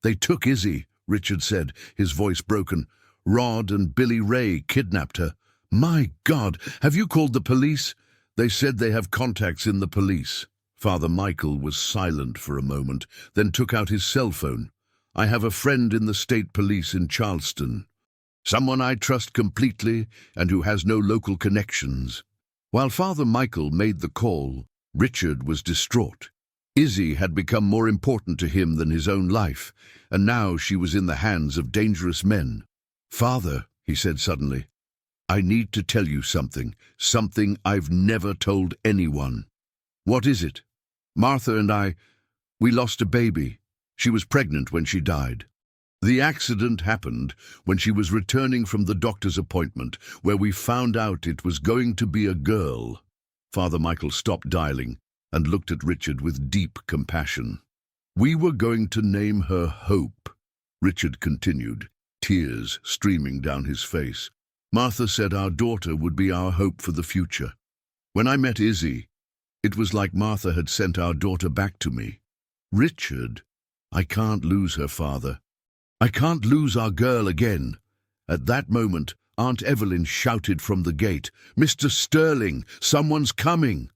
"They took Izzy," Richard said, his voice broken. "Rod and Billy Ray kidnapped her." "My God, have you called the police?" "They said they have contacts in the police." Father Michael was silent for a moment, then took out his cell phone. "I have a friend in the state police in Charleston. Someone I trust completely and who has no local connections." While Father Michael made the call, Richard was distraught. Izzy had become more important to him than his own life, and now she was in the hands of dangerous men. "Father," he said suddenly, "I need to tell you something I've never told anyone." "What is it?" "Martha and we lost a baby. She was pregnant when she died. The accident happened when she was returning from the doctor's appointment, where we found out it was going to be a girl." Father Michael stopped dialing and looked at Richard with deep compassion. "We were going to name her Hope," Richard continued, tears streaming down his face. "Martha said our daughter would be our hope for the future. When I met Izzy, it was like Martha had sent our daughter back to me." "Richard, I can't lose her, Father. I can't lose our girl again." At that moment, Aunt Evelyn shouted from the gate, "Mr. Sterling, someone's coming!"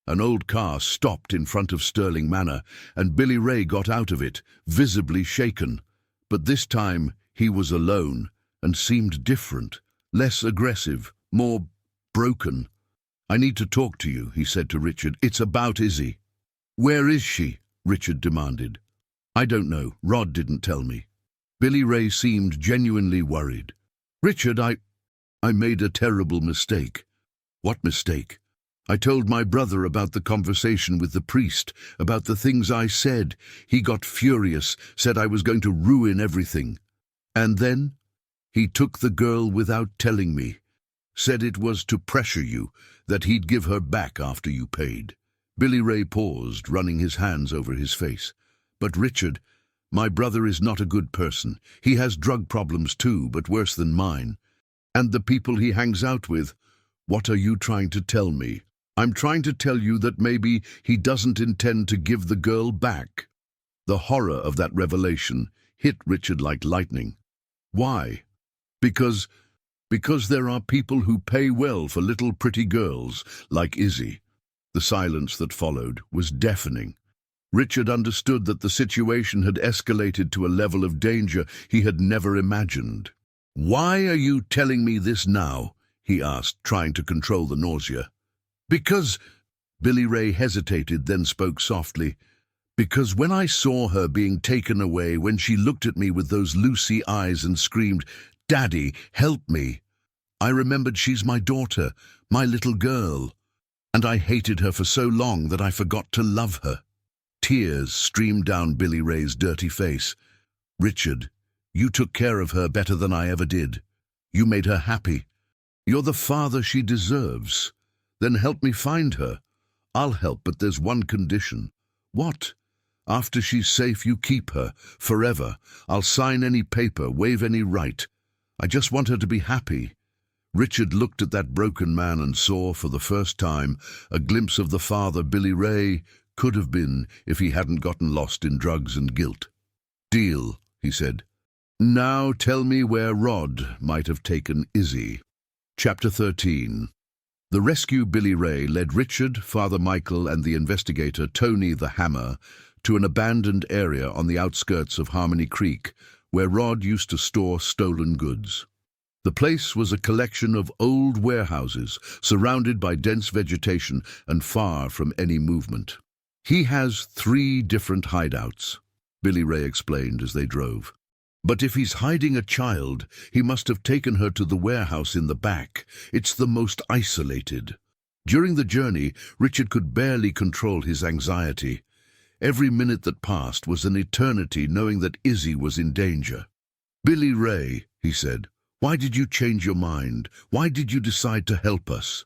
An old car stopped in front of Sterling Manor, and Billy Ray got out of it, visibly shaken. But this time he was alone, and seemed different, less aggressive, more broken. "I need to talk to you," he said to Richard. "It's about Izzy." "Where is she?" Richard demanded. "I don't know. Rod didn't tell me." Billy Ray seemed genuinely worried. "Richard, I made a terrible mistake." "What mistake?" "I told my brother about the conversation with the priest, about the things I said. He got furious, said I was going to ruin everything. And then he took the girl without telling me. Said it was to pressure you, that he'd give her back after you paid." Billy Ray paused, running his hands over his face. "But Richard, my brother is not a good person. He has drug problems too, but worse than mine. And the people he hangs out with. What are you trying to tell me?" "I'm trying to tell you that maybe he doesn't intend to give the girl back." The horror of that revelation hit Richard like lightning. "Why?" Because there are people who pay well for little pretty girls like Izzy." The silence that followed was deafening. Richard understood that the situation had escalated to a level of danger he had never imagined. "Why are you telling me this now?" he asked, trying to control the nausea. "Because," Billy Ray hesitated, then spoke softly, "because when I saw her being taken away, when she looked at me with those Lucy eyes and screamed, 'Daddy, help me,' I remembered she's my daughter, my little girl, and I hated her for so long that I forgot to love her." Tears streamed down Billy Ray's dirty face. "Richard, you took care of her better than I ever did. You made her happy. You're the father she deserves. Then help me find her. I'll help, but there's one condition." "What?" "After she's safe, you keep her, forever. I'll sign any paper, waive any right. I just want her to be happy." Richard looked at that broken man and saw, for the first time, a glimpse of the father Billy Ray could have been if he hadn't gotten lost in drugs and guilt. "Deal," he said. "Now tell me where Rod might have taken Izzy." Chapter 13. The rescue Billy Ray led Richard, Father Michael, and the investigator Tony the Hammer to an abandoned area on the outskirts of Harmony Creek, where Rod used to store stolen goods. The place was a collection of old warehouses, surrounded by dense vegetation and far from any movement. "He has 3 different hideouts," Billy Ray explained as they drove. "But if he's hiding a child, he must have taken her to the warehouse in the back. It's the most isolated." During the journey, Richard could barely control his anxiety. Every minute that passed was an eternity, knowing that Izzy was in danger. "Billy Ray," he said, "why did you change your mind? Why did you decide to help us?"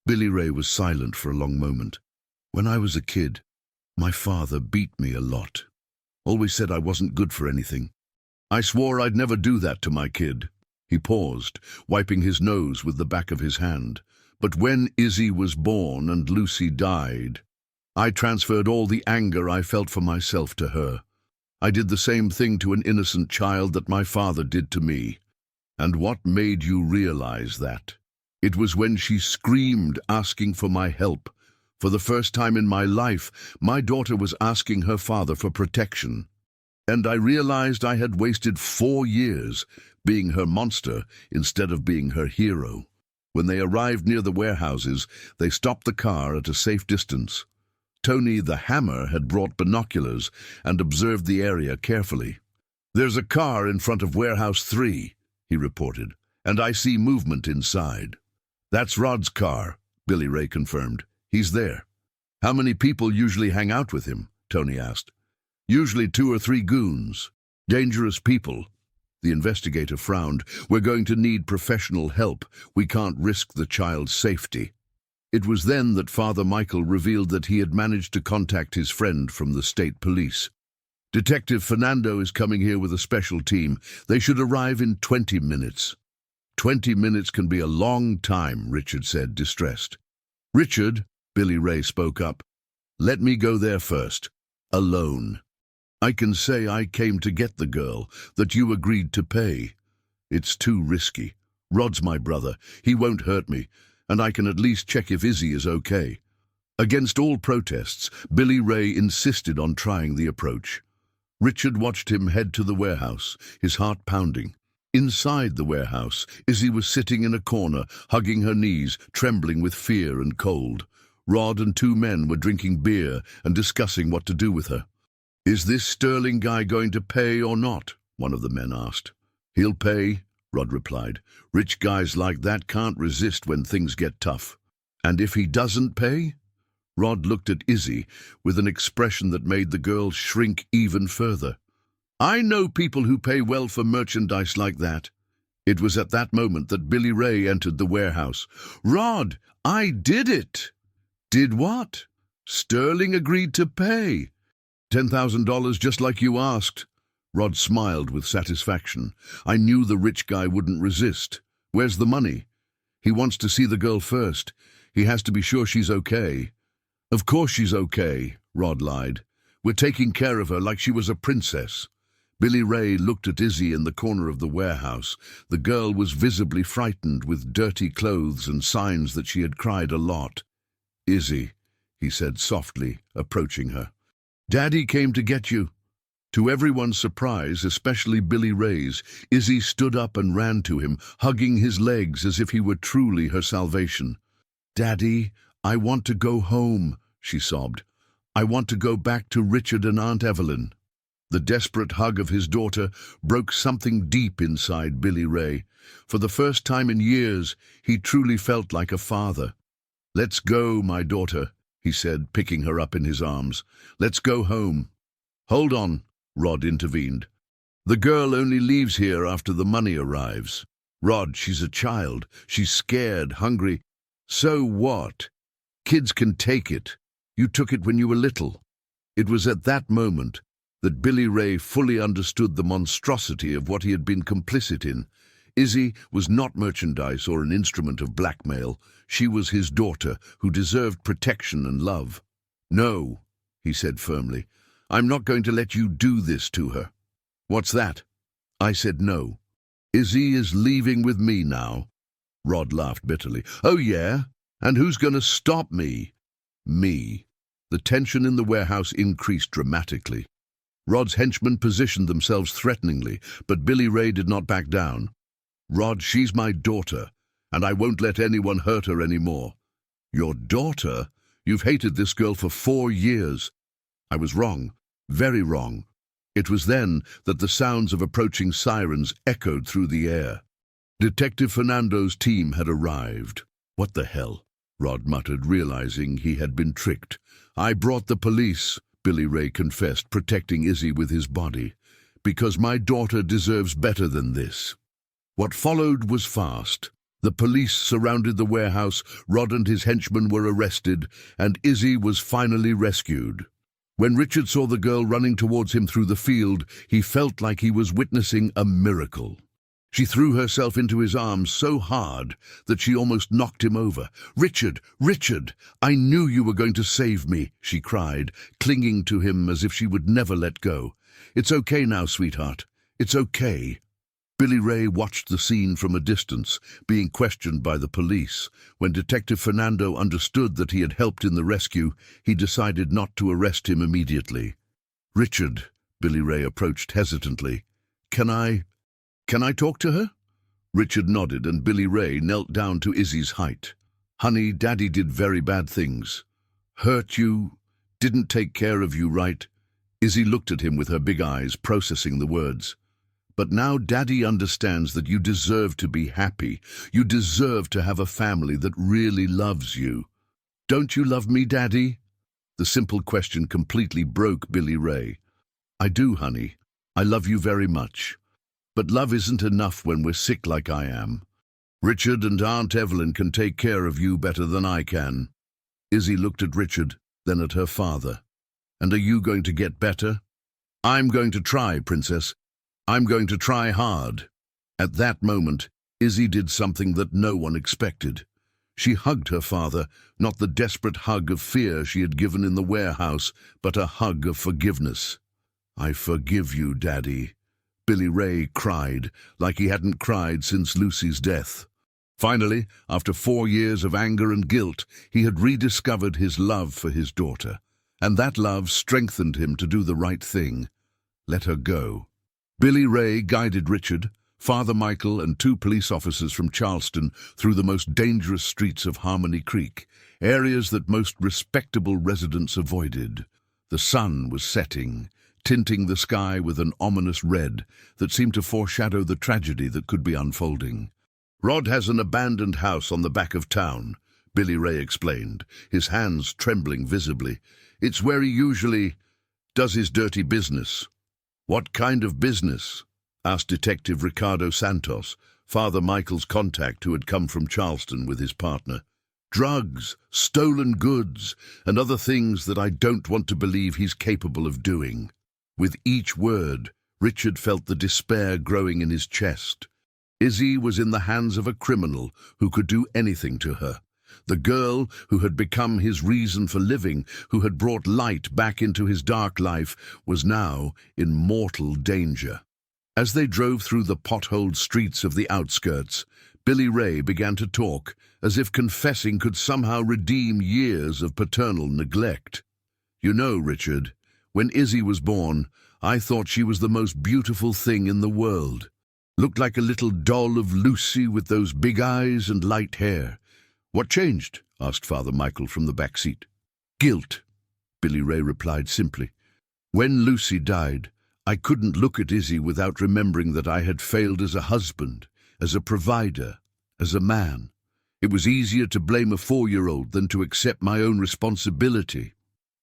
Billy Ray was silent for a long moment. "When I was a kid, my father beat me a lot. Always said I wasn't good for anything. I swore I'd never do that to my kid." He paused, wiping his nose with the back of his hand. "But when Izzy was born and Lucy died, I transferred all the anger I felt for myself to her. I did the same thing to an innocent child that my father did to me." "And what made you realize that?" "It was when she screamed, asking for my help. For the first time in my life, my daughter was asking her father for protection. And I realized I had wasted 4 years being her monster instead of being her hero." When they arrived near the warehouses, they stopped the car at a safe distance. Tony the Hammer had brought binoculars and observed the area carefully. "There's a car in front of Warehouse 3, he reported, "and I see movement inside." "That's Rod's car," Billy Ray confirmed. "He's there." "How many people usually hang out with him?" Tony asked. "Usually 2 or 3 goons. Dangerous people." The investigator frowned. "We're going to need professional help. We can't risk the child's safety." It was then that Father Michael revealed that he had managed to contact his friend from the state police. "Detective Fernando is coming here with a special team. They should arrive in 20 minutes. 20 minutes can be a long time," Richard said, distressed. "Richard," Billy Ray spoke up, "let me go there first. Alone." I can say I came to get the girl, that you agreed to pay. It's too risky. Rod's my brother. He won't hurt me, and I can at least check if Izzy is okay. Against all protests, Billy Ray insisted on trying the approach. Richard watched him head to the warehouse, his heart pounding. Inside the warehouse, Izzy was sitting in a corner, hugging her knees, trembling with fear and cold. Rod and two men were drinking beer and discussing what to do with her. "Is this Sterling guy going to pay or not?" one of the men asked. "He'll pay," Rod replied. "Rich guys like that can't resist when things get tough." "And if he doesn't pay?" Rod looked at Izzy with an expression that made the girl shrink even further. "I know people who pay well for merchandise like that." It was at that moment that Billy Ray entered the warehouse. "Rod, I did it!" "Did what?" "Sterling agreed to pay. $10,000 just like you asked." Rod smiled with satisfaction. "I knew the rich guy wouldn't resist. Where's the money?" "He wants to see the girl first. He has to be sure she's okay." "Of course she's okay," Rod lied. "We're taking care of her like she was a princess." Billy Ray looked at Izzy in the corner of the warehouse. The girl was visibly frightened, with dirty clothes and signs that she had cried a lot. "Izzy," he said softly, approaching her. "Daddy came to get you." To everyone's surprise, especially Billy Ray's, Izzy stood up and ran to him, hugging his legs as if he were truly her salvation. "Daddy, I want to go home," she sobbed. "I want to go back to Richard and Aunt Evelyn." The desperate hug of his daughter broke something deep inside Billy Ray. For the first time in years, he truly felt like a father. "Let's go, my daughter," he said, picking her up in his arms. "Let's go home." "Hold on," Rod intervened. "The girl only leaves here after the money arrives. Rod, she's a child. She's scared, hungry." "So what? Kids can take it. You took it when you were little." It was at that moment that Billy Ray fully understood the monstrosity of what he had been complicit in. Izzy was not merchandise or an instrument of blackmail. She was his daughter, who deserved protection and love. "No," he said firmly. "I'm not going to let you do this to her." "What's that?" I said no. "Izzy is leaving with me now." Rod laughed bitterly. "Oh, yeah? And who's going to stop me?" "Me." The tension in the warehouse increased dramatically. Rod's henchmen positioned themselves threateningly, but Billy Ray did not back down. "Rod, she's my daughter, and I won't let anyone hurt her anymore." "Your daughter? You've hated this girl for 4 years." I was wrong, very wrong. It was then that the sounds of approaching sirens echoed through the air. Detective Fernando's team had arrived. "What the hell?" Rod muttered, realizing he had been tricked. "I brought the police," Billy Ray confessed, protecting Izzy with his body. "Because my daughter deserves better than this." What followed was fast. The police surrounded the warehouse, Rod and his henchmen were arrested, and Izzy was finally rescued. When Richard saw the girl running towards him through the field, he felt like he was witnessing a miracle. She threw herself into his arms so hard that she almost knocked him over. "Richard, Richard, I knew you were going to save me," she cried, clinging to him as if she would never let go. "It's okay now, sweetheart. It's okay." Billy Ray watched the scene from a distance, being questioned by the police. When Detective Fernando understood that he had helped in the rescue, he decided not to arrest him immediately. "Richard," Billy Ray approached hesitantly. Can I talk to her?" Richard nodded, and Billy Ray knelt down to Izzy's height. "Honey, Daddy did very bad things. Hurt you, didn't take care of you right." Izzy looked at him with her big eyes, processing the words. "But now Daddy understands that you deserve to be happy. You deserve to have a family that really loves you. Don't you love me, Daddy?" The simple question completely broke Billy Ray. "I do, honey. I love you very much. But love isn't enough when we're sick like I am. Richard and Aunt Evelyn can take care of you better than I can." Izzy looked at Richard, then at her father. "And are you going to get better?" "I'm going to try, Princess. I'm going to try hard." At that moment, Izzy did something that no one expected. She hugged her father, not the desperate hug of fear she had given in the warehouse, but a hug of forgiveness. "I forgive you, Daddy," Billy Ray cried, like he hadn't cried since Lucy's death. Finally, after 4 years of anger and guilt, he had rediscovered his love for his daughter, and that love strengthened him to do the right thing. Let her go. Billy Ray guided Richard, Father Michael, and 2 police officers from Charleston through the most dangerous streets of Harmony Creek, areas that most respectable residents avoided. The sun was setting, tinting the sky with an ominous red that seemed to foreshadow the tragedy that could be unfolding. "Rod has an abandoned house on the back of town," Billy Ray explained, his hands trembling visibly. "It's where he usually does his dirty business." "What kind of business?" asked Detective Ricardo Santos, Father Michael's contact who had come from Charleston with his partner. "Drugs, stolen goods, and other things that I don't want to believe he's capable of doing." With each word, Richard felt the despair growing in his chest. Izzy was in the hands of a criminal who could do anything to her. The girl who had become his reason for living, who had brought light back into his dark life, was now in mortal danger. As they drove through the potholed streets of the outskirts, Billy Ray began to talk, as if confessing could somehow redeem years of paternal neglect. "You know, Richard, when Izzy was born, I thought she was the most beautiful thing in the world. Looked like a little doll of Lucy with those big eyes and light hair." "What changed?" asked Father Michael from the back seat. "Guilt," Billy Ray replied simply. "When Lucy died, I couldn't look at Izzy without remembering that I had failed as a husband, as a provider, as a man. It was easier to blame a 4-year-old than to accept my own responsibility."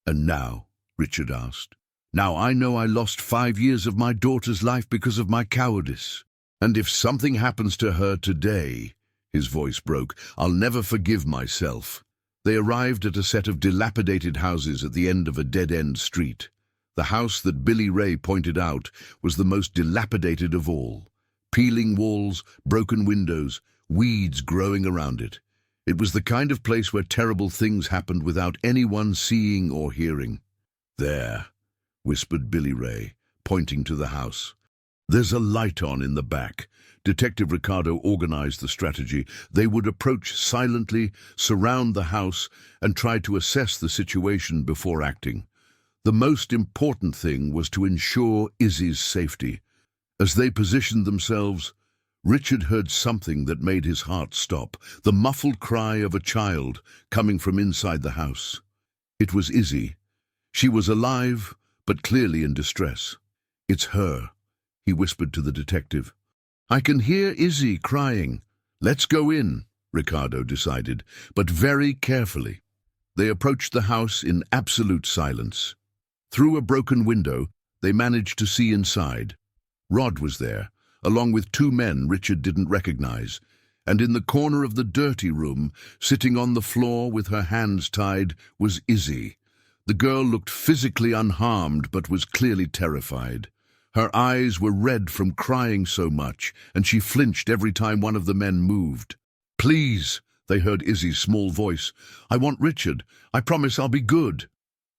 "And now?" Richard asked. "Now I know I lost 5 years of my daughter's life because of my cowardice. And if something happens to her today," his voice broke, "I'll never forgive myself." They arrived at a set of dilapidated houses at the end of a dead-end street. The house that Billy Ray pointed out was the most dilapidated of all. Peeling walls, broken windows, weeds growing around it. It was the kind of place where terrible things happened without anyone seeing or hearing. "There," whispered Billy Ray, pointing to the house. "There's a light on in the back." Detective Ricardo organized the strategy. They would approach silently, surround the house, and try to assess the situation before acting. The most important thing was to ensure Izzy's safety. As they positioned themselves, Richard heard something that made his heart stop, the muffled cry of a child coming from inside the house. It was Izzy. She was alive, but clearly in distress. "It's her," he whispered to the detective. "I can hear Izzy crying." "Let's go in," Ricardo decided, but very carefully. They approached the house in absolute silence. Through a broken window, they managed to see inside. Rod was there, along with 2 men Richard didn't recognize, and in the corner of the dirty room, sitting on the floor with her hands tied, was Izzy. The girl looked physically unharmed but was clearly terrified. Her eyes were red from crying so much, and she flinched every time one of the men moved. "Please," they heard Izzy's small voice. "I want Richard. I promise I'll be good."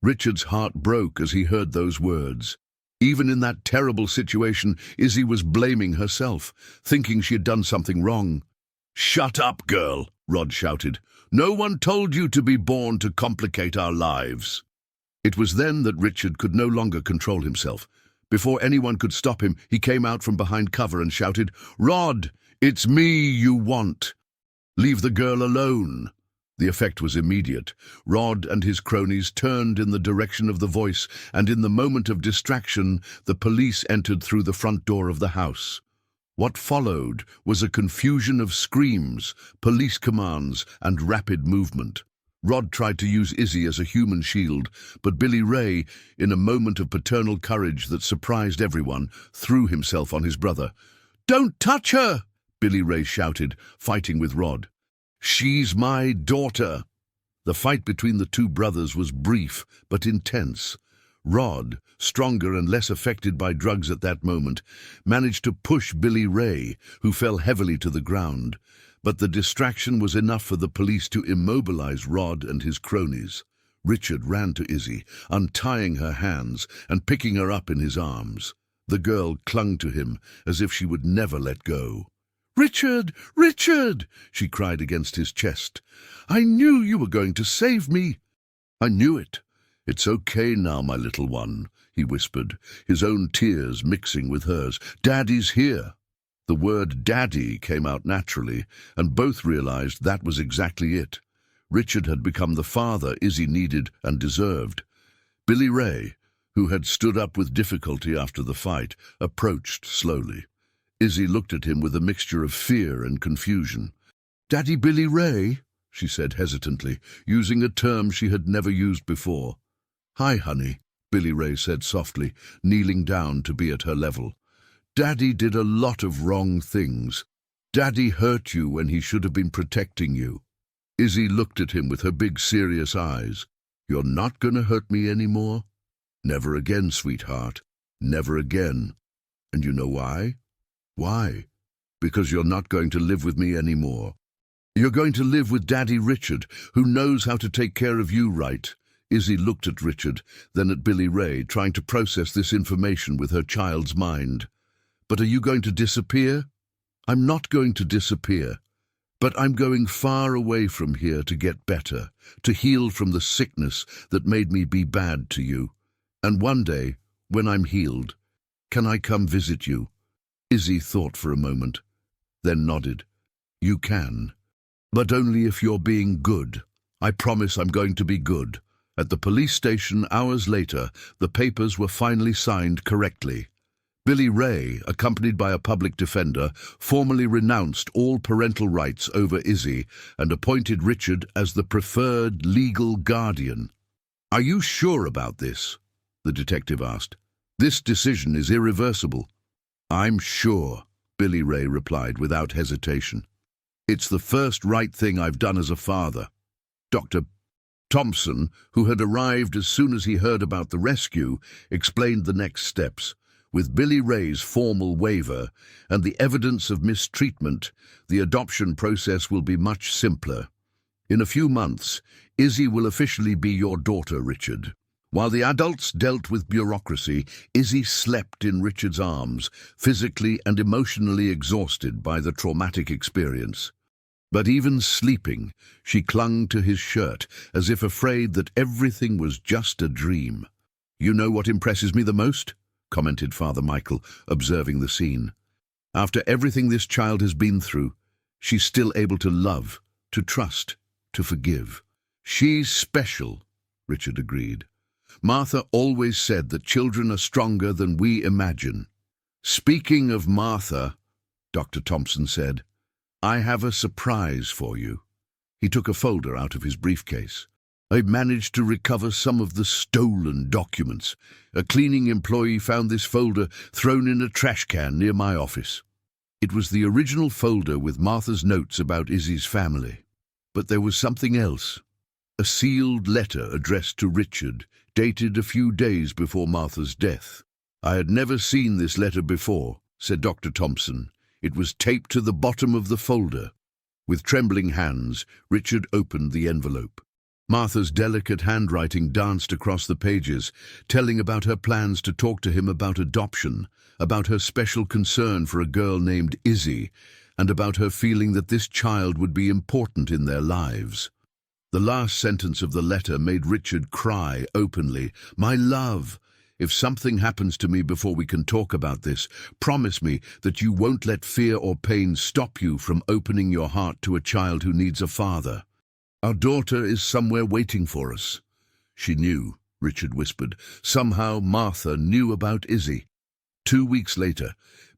Richard's heart broke as he heard those words. Even in that terrible situation, Izzy was blaming herself, thinking she had done something wrong. "Shut up, girl," Rod shouted. "No one told you to be born to complicate our lives." It was then that Richard could no longer control himself. Before anyone could stop him, he came out from behind cover and shouted, "Rod, it's me you want. Leave the girl alone." The effect was immediate. Rod and his cronies turned in the direction of the voice, and in the moment of distraction, the police entered through the front door of the house. What followed was a confusion of screams, police commands, and rapid movement. Rod tried to use Izzy as a human shield, but Billy Ray, in a moment of paternal courage that surprised everyone, threw himself on his brother. "Don't touch her!" Billy Ray shouted, fighting with Rod. "She's my daughter." The fight between the 2 brothers was brief but intense. Rod, stronger and less affected by drugs at that moment, managed to push Billy Ray, who fell heavily to the ground. But the distraction was enough for the police to immobilize Rod and his cronies. Richard ran to Izzy, untying her hands and picking her up in his arms. The girl clung to him as if she would never let go. "Richard! Richard!" she cried against his chest. "I knew you were going to save me." "I knew it. It's okay now, my little one," he whispered, his own tears mixing with hers. "Daddy's here." The word daddy came out naturally, and both realized that was exactly it. Richard had become the father Izzy needed and deserved. Billy Ray, who had stood up with difficulty after the fight, approached slowly. Izzy looked at him with a mixture of fear and confusion. "Daddy Billy Ray?" she said hesitantly, using a term she had never used before. "Hi, honey," Billy Ray said softly, kneeling down to be at her level. "Daddy did a lot of wrong things. Daddy hurt you when he should have been protecting you." Izzy looked at him with her big, serious eyes. "You're not going to hurt me anymore?" "Never again, sweetheart. Never again. And you know why? Why? Because you're not going to live with me anymore. You're going to live with Daddy Richard, who knows how to take care of you right." Izzy looked at Richard, then at Billy Ray, trying to process this information with her child's mind. "But are you going to disappear?" "I'm not going to disappear. But I'm going far away from here to get better, to heal from the sickness that made me be bad to you. And one day, when I'm healed, can I come visit you?" Izzy thought for a moment, then nodded. "You can. But only if you're being good. I promise I'm going to be good." At the police station hours later, the papers were finally signed correctly. Billy Ray, accompanied by a public defender, formally renounced all parental rights over Izzy and appointed Richard as the preferred legal guardian. "Are you sure about this?" the detective asked. "This decision is irreversible." "I'm sure," Billy Ray replied without hesitation. "It's the first right thing I've done as a father." Dr. Thompson, who had arrived as soon as he heard about the rescue, explained the next steps. With Billy Ray's formal waiver and the evidence of mistreatment, the adoption process will be much simpler. In a few months, Izzy will officially be your daughter, Richard. While the adults dealt with bureaucracy, Izzy slept in Richard's arms, physically and emotionally exhausted by the traumatic experience. But even sleeping, she clung to his shirt, as if afraid that everything was just a dream. "You know what impresses me the most?" commented Father Michael, observing the scene. "After everything this child has been through, she's still able to love, to trust, to forgive." "She's special," Richard agreed. "Martha always said that children are stronger than we imagine." "Speaking of Martha," Dr. Thompson said, "I have a surprise for you." He took a folder out of his briefcase. "I managed to recover some of the stolen documents. A cleaning employee found this folder thrown in a trash can near my office. It was the original folder with Martha's notes about Izzy's family. But there was something else. A sealed letter addressed to Richard, dated a few days before Martha's death. I had never seen this letter before," said Dr. Thompson. "It was taped to the bottom of the folder." With trembling hands, Richard opened the envelope. Martha's delicate handwriting danced across the pages, telling about her plans to talk to him about adoption, about her special concern for a girl named Izzy, and about her feeling that this child would be important in their lives. The last sentence of the letter made Richard cry openly. "My love, if something happens to me before we can talk about this, promise me that you won't let fear or pain stop you from opening your heart to a child who needs a father. Our daughter is somewhere waiting for us." "She knew," Richard whispered. "Somehow Martha knew about Izzy." 2 weeks later,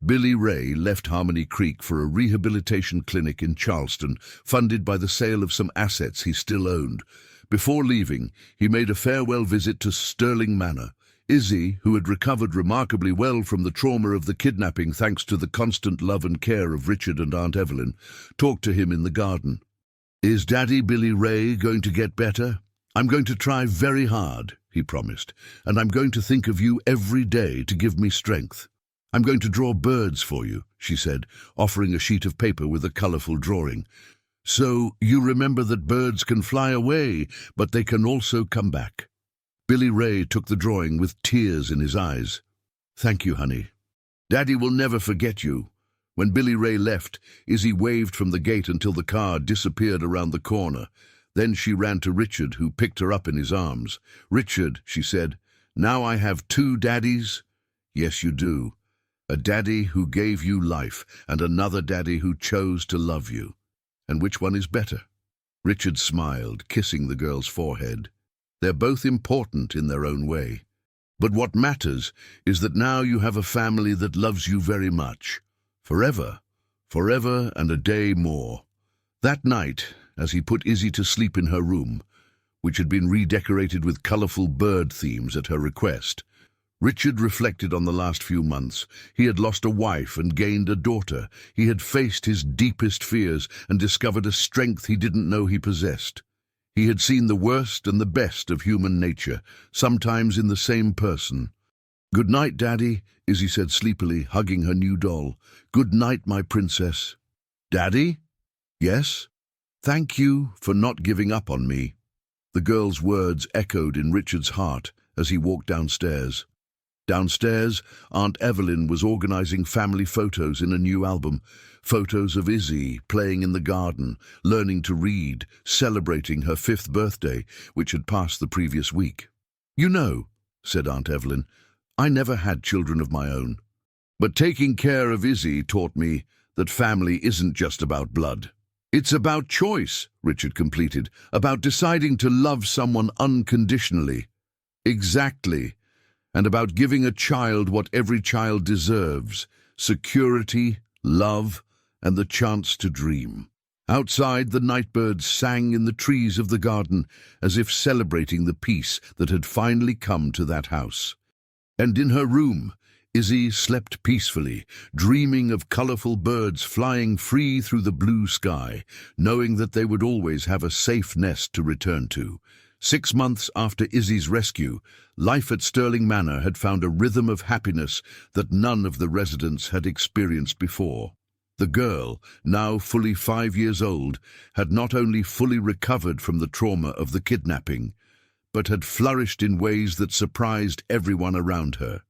Billy Ray left Harmony Creek for a rehabilitation clinic in Charleston, funded by the sale of some assets he still owned. Before leaving, he made a farewell visit to Sterling Manor. Izzy, who had recovered remarkably well from the trauma of the kidnapping thanks to the constant love and care of Richard and Aunt Evelyn, talked to him in the garden. "Is Daddy Billy Ray going to get better?" "I'm going to try very hard," he promised, "and I'm going to think of you every day to give me strength." "I'm going to draw birds for you," she said, offering a sheet of paper with a colorful drawing. So you remember that birds can fly away, but they can also come back. Billy Ray took the drawing with tears in his eyes. Thank you, honey. Daddy will never forget you. When Billy Ray left, Izzy waved from the gate until the car disappeared around the corner. Then she ran to Richard, who picked her up in his arms. Richard, she said, now I have two daddies? Yes, you do. A daddy who gave you life, and another daddy who chose to love you. And which one is better? Richard smiled, kissing the girl's forehead. They're both important in their own way. But what matters is that now you have a family that loves you very much. Forever, forever and a day more. That night, as he put Izzy to sleep in her room, which had been redecorated with colourful bird themes at her request, Richard reflected on the last few months. He had lost a wife and gained a daughter. He had faced his deepest fears and discovered a strength he didn't know he possessed. He had seen the worst and the best of human nature, sometimes in the same person. "Good night, Daddy," Izzy said sleepily, hugging her new doll. "Good night, my princess." "Daddy?" "Yes?" "Thank you for not giving up on me." The girl's words echoed in Richard's heart as he walked downstairs. Downstairs, Aunt Evelyn was organizing family photos in a new album. Photos of Izzy playing in the garden, learning to read, celebrating her 5th birthday, which had passed the previous week. "You know," said Aunt Evelyn, "I never had children of my own. But taking care of Izzy taught me that family isn't just about blood. It's about choice," Richard completed, "about deciding to love someone unconditionally." "Exactly. And about giving a child what every child deserves: security, love, and the chance to dream." Outside, the nightbirds sang in the trees of the garden, as if celebrating the peace that had finally come to that house. And in her room, Izzy slept peacefully, dreaming of colourful birds flying free through the blue sky, knowing that they would always have a safe nest to return to. 6 months after Izzy's rescue, life at Sterling Manor had found a rhythm of happiness that none of the residents had experienced before. The girl, now fully 5 years old, had not only fully recovered from the trauma of the kidnapping, but had flourished in ways that surprised everyone around her.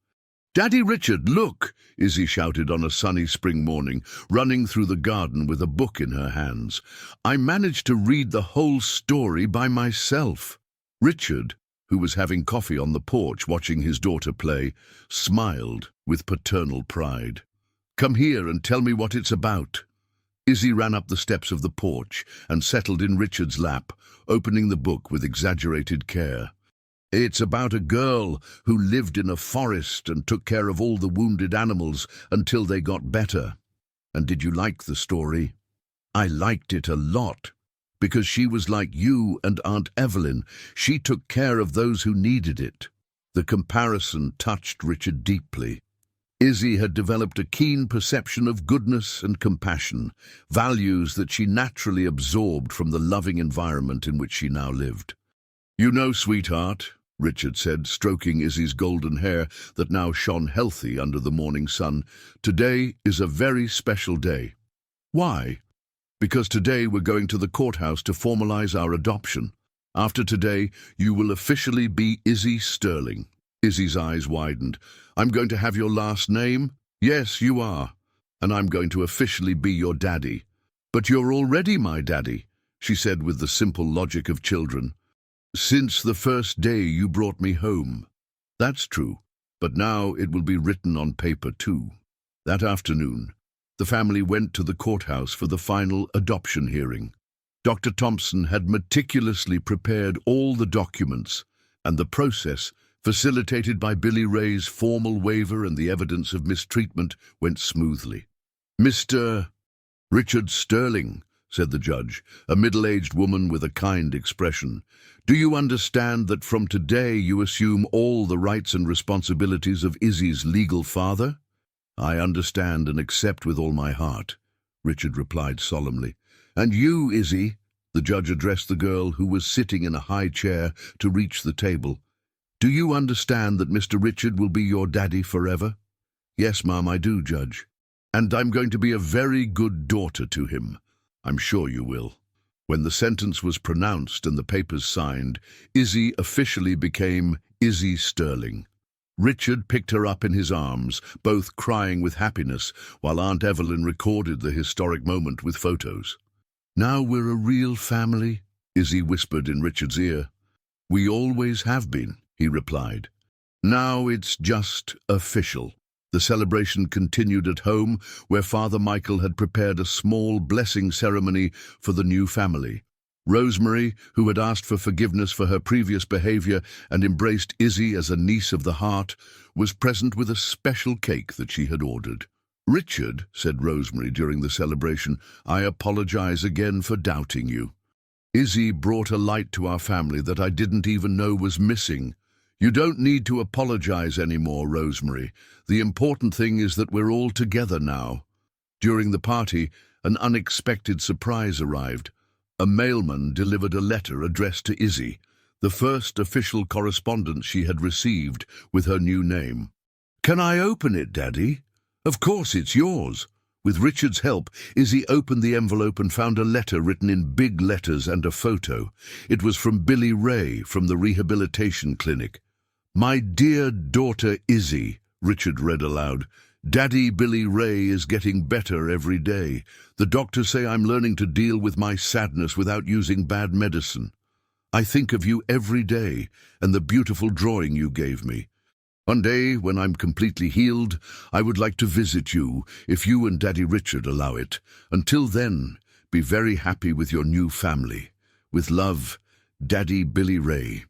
"Daddy Richard, look!" Izzy shouted on a sunny spring morning, running through the garden with a book in her hands. "I managed to read the whole story by myself." Richard, who was having coffee on the porch watching his daughter play, smiled with paternal pride. "Come here and tell me what it's about." Izzy ran up the steps of the porch and settled in Richard's lap, opening the book with exaggerated care. "It's about a girl who lived in a forest and took care of all the wounded animals until they got better. And did you like the story?" "I liked it a lot. Because she was like you and Aunt Evelyn. She took care of those who needed it." The comparison touched Richard deeply. Izzy had developed a keen perception of goodness and compassion, values that she naturally absorbed from the loving environment in which she now lived. "You know, sweetheart," Richard said, stroking Izzy's golden hair that now shone healthy under the morning sun, "today is a very special day." "Why?" "Because today we're going to the courthouse to formalize our adoption. After today, you will officially be Izzy Sterling." Izzy's eyes widened. "I'm going to have your last name?" "Yes, you are. And I'm going to officially be your daddy." "But you're already my daddy," she said with the simple logic of children. "Since the first day you brought me home." "That's true, but now it will be written on paper too." That afternoon, the family went to the courthouse for the final adoption hearing. Dr. Thompson had meticulously prepared all the documents, and the process, facilitated by Billy Ray's formal waiver and the evidence of mistreatment, went smoothly. "Mr. Richard Sterling," said the judge, a middle-aged woman with a kind expression, "do you understand that from today you assume all the rights and responsibilities of Izzy's legal father?" "I understand and accept with all my heart," Richard replied solemnly. "And you, Izzy," the judge addressed the girl who was sitting in a high chair to reach the table, "do you understand that Mr. Richard will be your daddy forever?" "Yes, ma'am, I do, Judge. And I'm going to be a very good daughter to him." "I'm sure you will." When the sentence was pronounced and the papers signed, Izzy officially became Izzy Sterling. Richard picked her up in his arms, both crying with happiness, while Aunt Evelyn recorded the historic moment with photos. "Now we're a real family," Izzy whispered in Richard's ear. "We always have been," he replied. "Now it's just official." The celebration continued at home, where Father Michael had prepared a small blessing ceremony for the new family. Rosemary, who had asked for forgiveness for her previous behavior and embraced Izzy as a niece of the heart, was present with a special cake that she had ordered. "Richard," said Rosemary during the celebration, "I apologize again for doubting you. Izzy brought a light to our family that I didn't even know was missing. You don't need to apologize anymore, Rosemary. The important thing is that we're all together now." During the party, an unexpected surprise arrived. A mailman delivered a letter addressed to Izzy, the first official correspondence she had received with her new name. "Can I open it, Daddy?" "Of course, it's yours." With Richard's help, Izzy opened the envelope and found a letter written in big letters and a photo. It was from Billy Ray from the rehabilitation clinic. "My dear daughter Izzy," Richard read aloud, "Daddy Billy Ray is getting better every day. The doctors say I'm learning to deal with my sadness without using bad medicine. I think of you every day and the beautiful drawing you gave me. One day, when I'm completely healed, I would like to visit you, if you and Daddy Richard allow it. Until then, be very happy with your new family. With love, Daddy Billy Ray."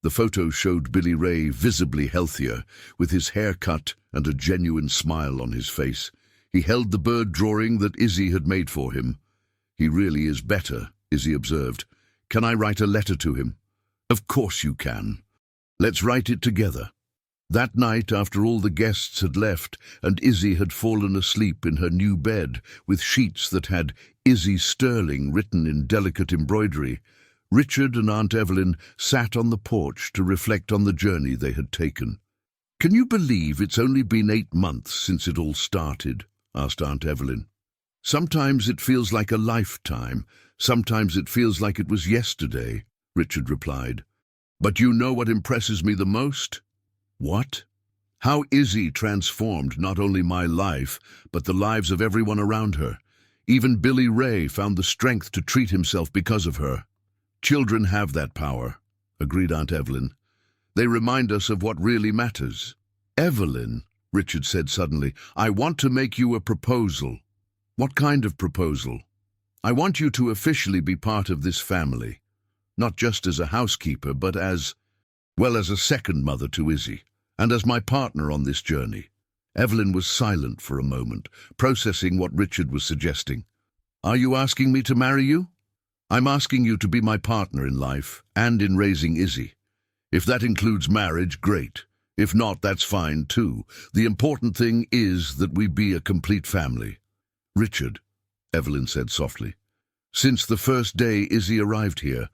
The photo showed Billy Ray visibly healthier, with his hair cut and a genuine smile on his face. He held the bird drawing that Izzy had made for him. "He really is better," Izzy observed. "Can I write a letter to him?" "Of course you can. Let's write it together." That night, after all the guests had left and Izzy had fallen asleep in her new bed with sheets that had Izzy Sterling written in delicate embroidery, Richard and Aunt Evelyn sat on the porch to reflect on the journey they had taken. "Can you believe it's only been 8 months since it all started?" asked Aunt Evelyn. "Sometimes it feels like a lifetime, sometimes it feels like it was yesterday," Richard replied. "But you know what impresses me the most?" "What?" "How Izzy transformed not only my life, but the lives of everyone around her. Even Billy Ray found the strength to treat himself because of her." "Children have that power," agreed Aunt Evelyn. "They remind us of what really matters." "Evelyn," Richard said suddenly, "I want to make you a proposal." "What kind of proposal?" "I want you to officially be part of this family. Not just as a housekeeper, but as a second mother to Izzy, and as my partner on this journey." Evelyn was silent for a moment, processing what Richard was suggesting. "Are you asking me to marry you?" "I'm asking you to be my partner in life and in raising Izzy. If that includes marriage, great. If not, that's fine too. The important thing is that we be a complete family." "Richard," Evelyn said softly, "since the first day Izzy arrived here,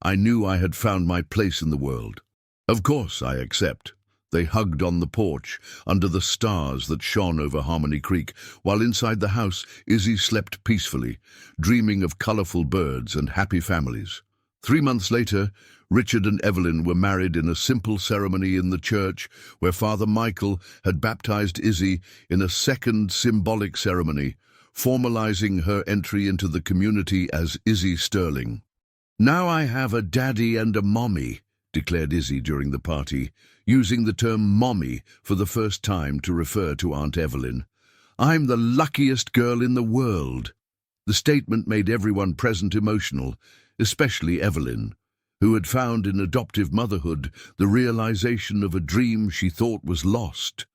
I knew I had found my place in the world." "Of course, I accept." They hugged on the porch, under the stars that shone over Harmony Creek, while inside the house, Izzy slept peacefully, dreaming of colorful birds and happy families. 3 months later, Richard and Evelyn were married in a simple ceremony in the church, where Father Michael had baptized Izzy in a second symbolic ceremony, formalizing her entry into the community as Izzy Sterling. "Now I have a daddy and a mommy," declared Izzy during the party, using the term mommy for the first time to refer to Aunt Evelyn. "I'm the luckiest girl in the world." The statement made everyone present emotional, especially Evelyn, who had found in adoptive motherhood the realization of a dream she thought was lost.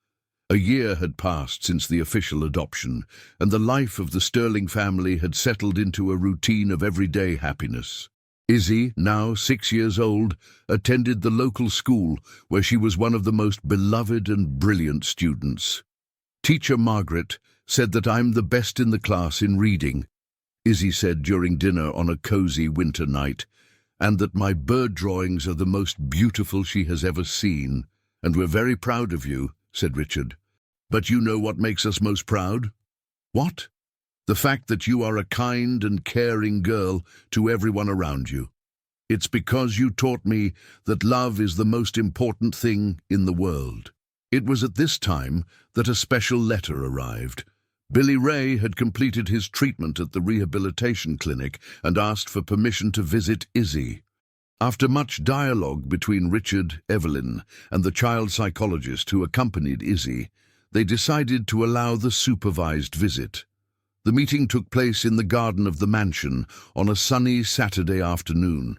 A year had passed since the official adoption, and the life of the Sterling family had settled into a routine of everyday happiness. Izzy, now 6 years old, attended the local school where she was one of the most beloved and brilliant students. "Teacher Margaret said that I'm the best in the class in reading," Izzy said during dinner on a cozy winter night, "and that my bird drawings are the most beautiful she has ever seen." "And we're very proud of you," said Richard. "But you know what makes us most proud?" "What?" The fact that you are a kind and caring girl to everyone around you. It's because you taught me that love is the most important thing in the world. It was at this time that a special letter arrived. Billy Ray had completed his treatment at the rehabilitation clinic and asked for permission to visit Izzy. After much dialogue between Richard, Evelyn, and the child psychologist who accompanied Izzy, they decided to allow the supervised visit. The meeting took place in the garden of the mansion on a sunny Saturday afternoon.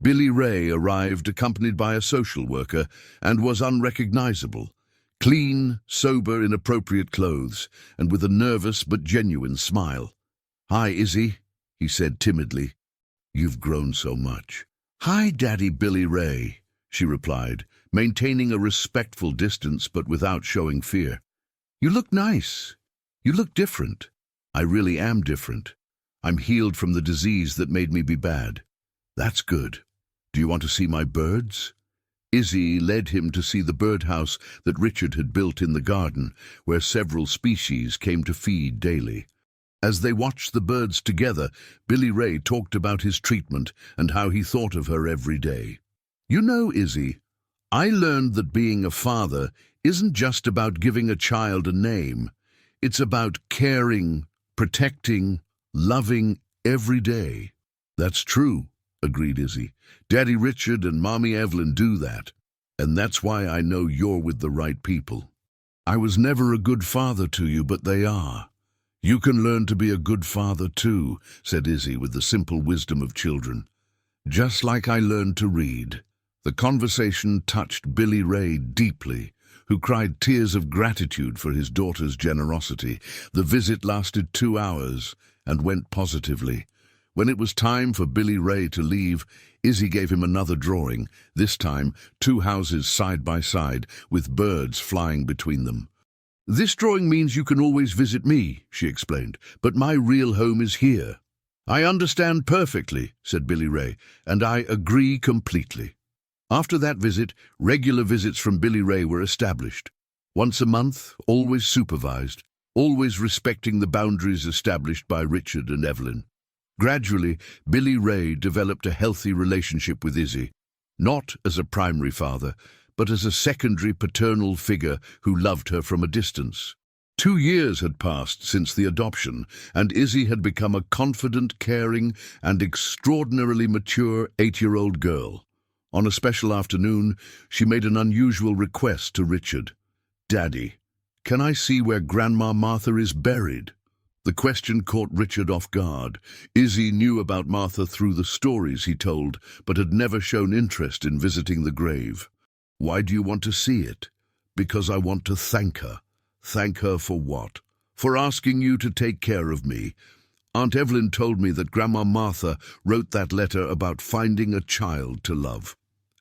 Billy Ray arrived accompanied by a social worker and was unrecognizable. Clean, sober, in appropriate clothes, and with a nervous but genuine smile. "Hi, Izzy," he said timidly. "You've grown so much." "Hi, Daddy Billy Ray," she replied, maintaining a respectful distance but without showing fear. "You look nice. You look different." "I really am different. I'm healed from the disease that made me be bad." "That's good. Do you want to see my birds?" Izzy led him to see the birdhouse that Richard had built in the garden, where several species came to feed daily. As they watched the birds together, Billy Ray talked about his treatment and how he thought of her every day. "You know, Izzy, I learned that being a father isn't just about giving a child a name. It's about caring, protecting, loving every day." "That's true," agreed Izzy. "Daddy Richard and Mommy Evelyn do that, and that's why I know you're with the right people. I was never a good father to you, but they are. You can learn to be a good father too," said Izzy with the simple wisdom of children. "Just like I learned to read." The conversation touched Billy Ray deeply, who cried tears of gratitude for his daughter's generosity. The visit lasted 2 hours and went positively. When it was time for Billy Ray to leave, Izzy gave him another drawing, this time 2 houses side by side, with birds flying between them. "This drawing means you can always visit me," she explained, "but my real home is here." "I understand perfectly," said Billy Ray, "and I agree completely." After that visit, regular visits from Billy Ray were established. Once a month, always supervised, always respecting the boundaries established by Richard and Evelyn. Gradually, Billy Ray developed a healthy relationship with Izzy, not as a primary father, but as a secondary paternal figure who loved her from a distance. 2 years had passed since the adoption, and Izzy had become a confident, caring, and extraordinarily mature 8-year-old girl. On a special afternoon, she made an unusual request to Richard. "Daddy, can I see where Grandma Martha is buried?" The question caught Richard off guard. Izzy knew about Martha through the stories he told, but had never shown interest in visiting the grave. "Why do you want to see it?" "Because I want to thank her." "Thank her for what?" "For asking you to take care of me. Aunt Evelyn told me that Grandma Martha wrote that letter about finding a child to love."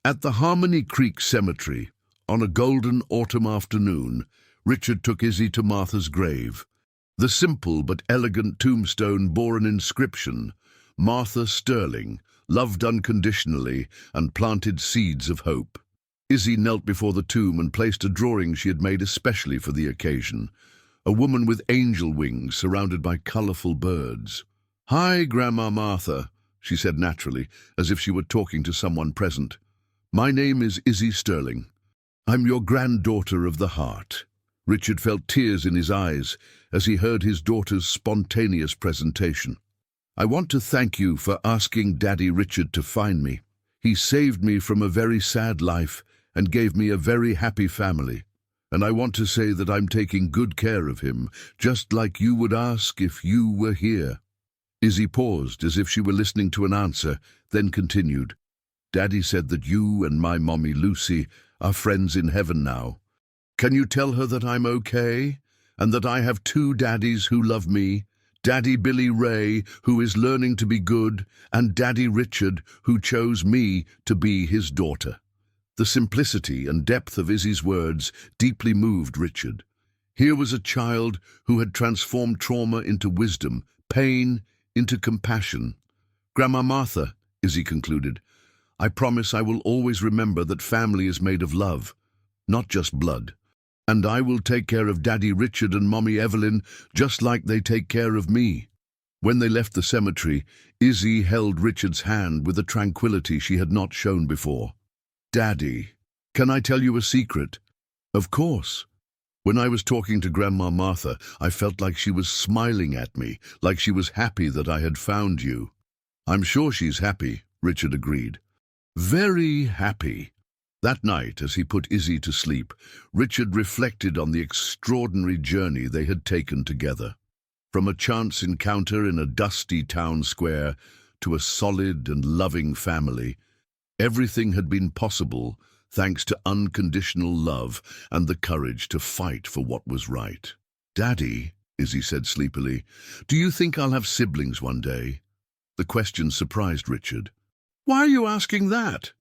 At the Harmony Creek Cemetery, on a golden autumn afternoon, Richard took Izzy to Martha's grave. The simple but elegant tombstone bore an inscription, "Martha Sterling, loved unconditionally and planted seeds of hope." Izzy knelt before the tomb and placed a drawing she had made especially for the occasion, a woman with angel wings surrounded by colorful birds. "Hi, Grandma Martha," she said naturally, as if she were talking to someone present. "My name is Izzy Sterling. I'm your granddaughter of the heart." Richard felt tears in his eyes as he heard his daughter's spontaneous presentation. "I want to thank you for asking Daddy Richard to find me. He saved me from a very sad life and gave me a very happy family. And I want to say that I'm taking good care of him, just like you would ask if you were here." Izzy paused as if she were listening to an answer, then continued. "Daddy said that you and my mommy Lucy are friends in heaven now. Can you tell her that I'm okay, and that I have 2 daddies who love me? Daddy Billy Ray, who is learning to be good, and Daddy Richard, who chose me to be his daughter." The simplicity and depth of Izzy's words deeply moved Richard. Here was a child who had transformed trauma into wisdom, pain into compassion. "Grandma Martha," Izzy concluded, "I promise I will always remember that family is made of love, not just blood." And I will take care of Daddy Richard and Mommy Evelyn just like they take care of me." When they left the cemetery, Izzy held Richard's hand with a tranquility she had not shown before. "Daddy, can I tell you a secret?" "Of course." "When I was talking to Grandma Martha, I felt like she was smiling at me, like she was happy that I had found you." "I'm sure she's happy," Richard agreed. "Very happy." That night, as he put Izzy to sleep, Richard reflected on the extraordinary journey they had taken together. From a chance encounter in a dusty town square to a solid and loving family, everything had been possible thanks to unconditional love and the courage to fight for what was right. "Daddy," Izzy said sleepily, "do you think I'll have siblings one day?" The question surprised Richard. "Why are you asking that?"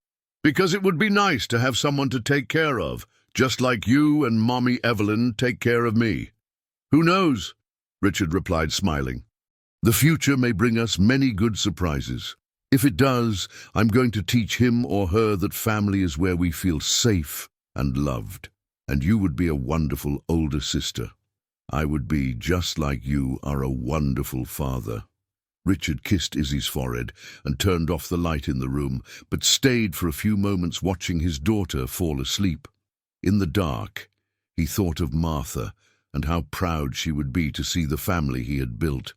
"Because it would be nice to have someone to take care of, just like you and Mommy Evelyn take care of me." "Who knows?" Richard replied, smiling. "The future may bring us many good surprises. If it does, I'm going to teach him or her that family is where we feel safe and loved. And you would be a wonderful older sister. I would be, just like you are, a wonderful father." Richard kissed Izzy's forehead and turned off the light in the room, but stayed for a few moments watching his daughter fall asleep. In the dark, he thought of Martha and how proud she would be to see the family he had built.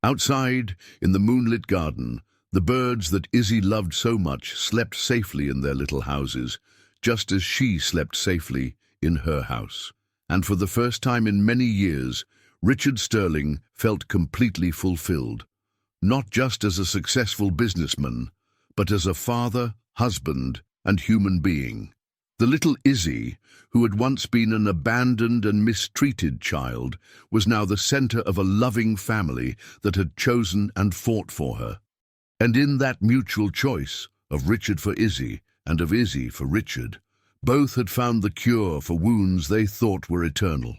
Outside, in the moonlit garden, the birds that Izzy loved so much slept safely in their little houses, just as she slept safely in her house. And for the first time in many years, Richard Sterling felt completely fulfilled. Not just as a successful businessman, but as a father, husband, and human being. The little Izzy, who had once been an abandoned and mistreated child, was now the center of a loving family that had chosen and fought for her. And in that mutual choice, of Richard for Izzy and of Izzy for Richard, both had found the cure for wounds they thought were eternal.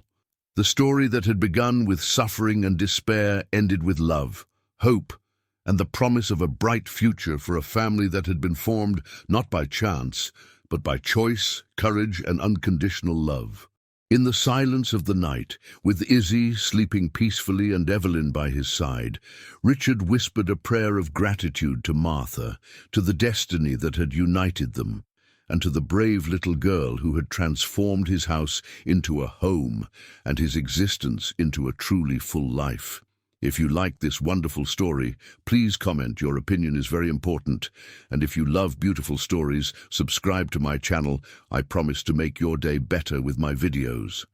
The story that had begun with suffering and despair ended with love, hope, and the promise of a bright future for a family that had been formed not by chance, but by choice, courage, and unconditional love. In the silence of the night, with Izzy sleeping peacefully and Evelyn by his side, Richard whispered a prayer of gratitude to Martha, to the destiny that had united them, and to the brave little girl who had transformed his house into a home and his existence into a truly full life. If you like this wonderful story, please comment. Your opinion is very important. And if you love beautiful stories, subscribe to my channel. I promise to make your day better with my videos.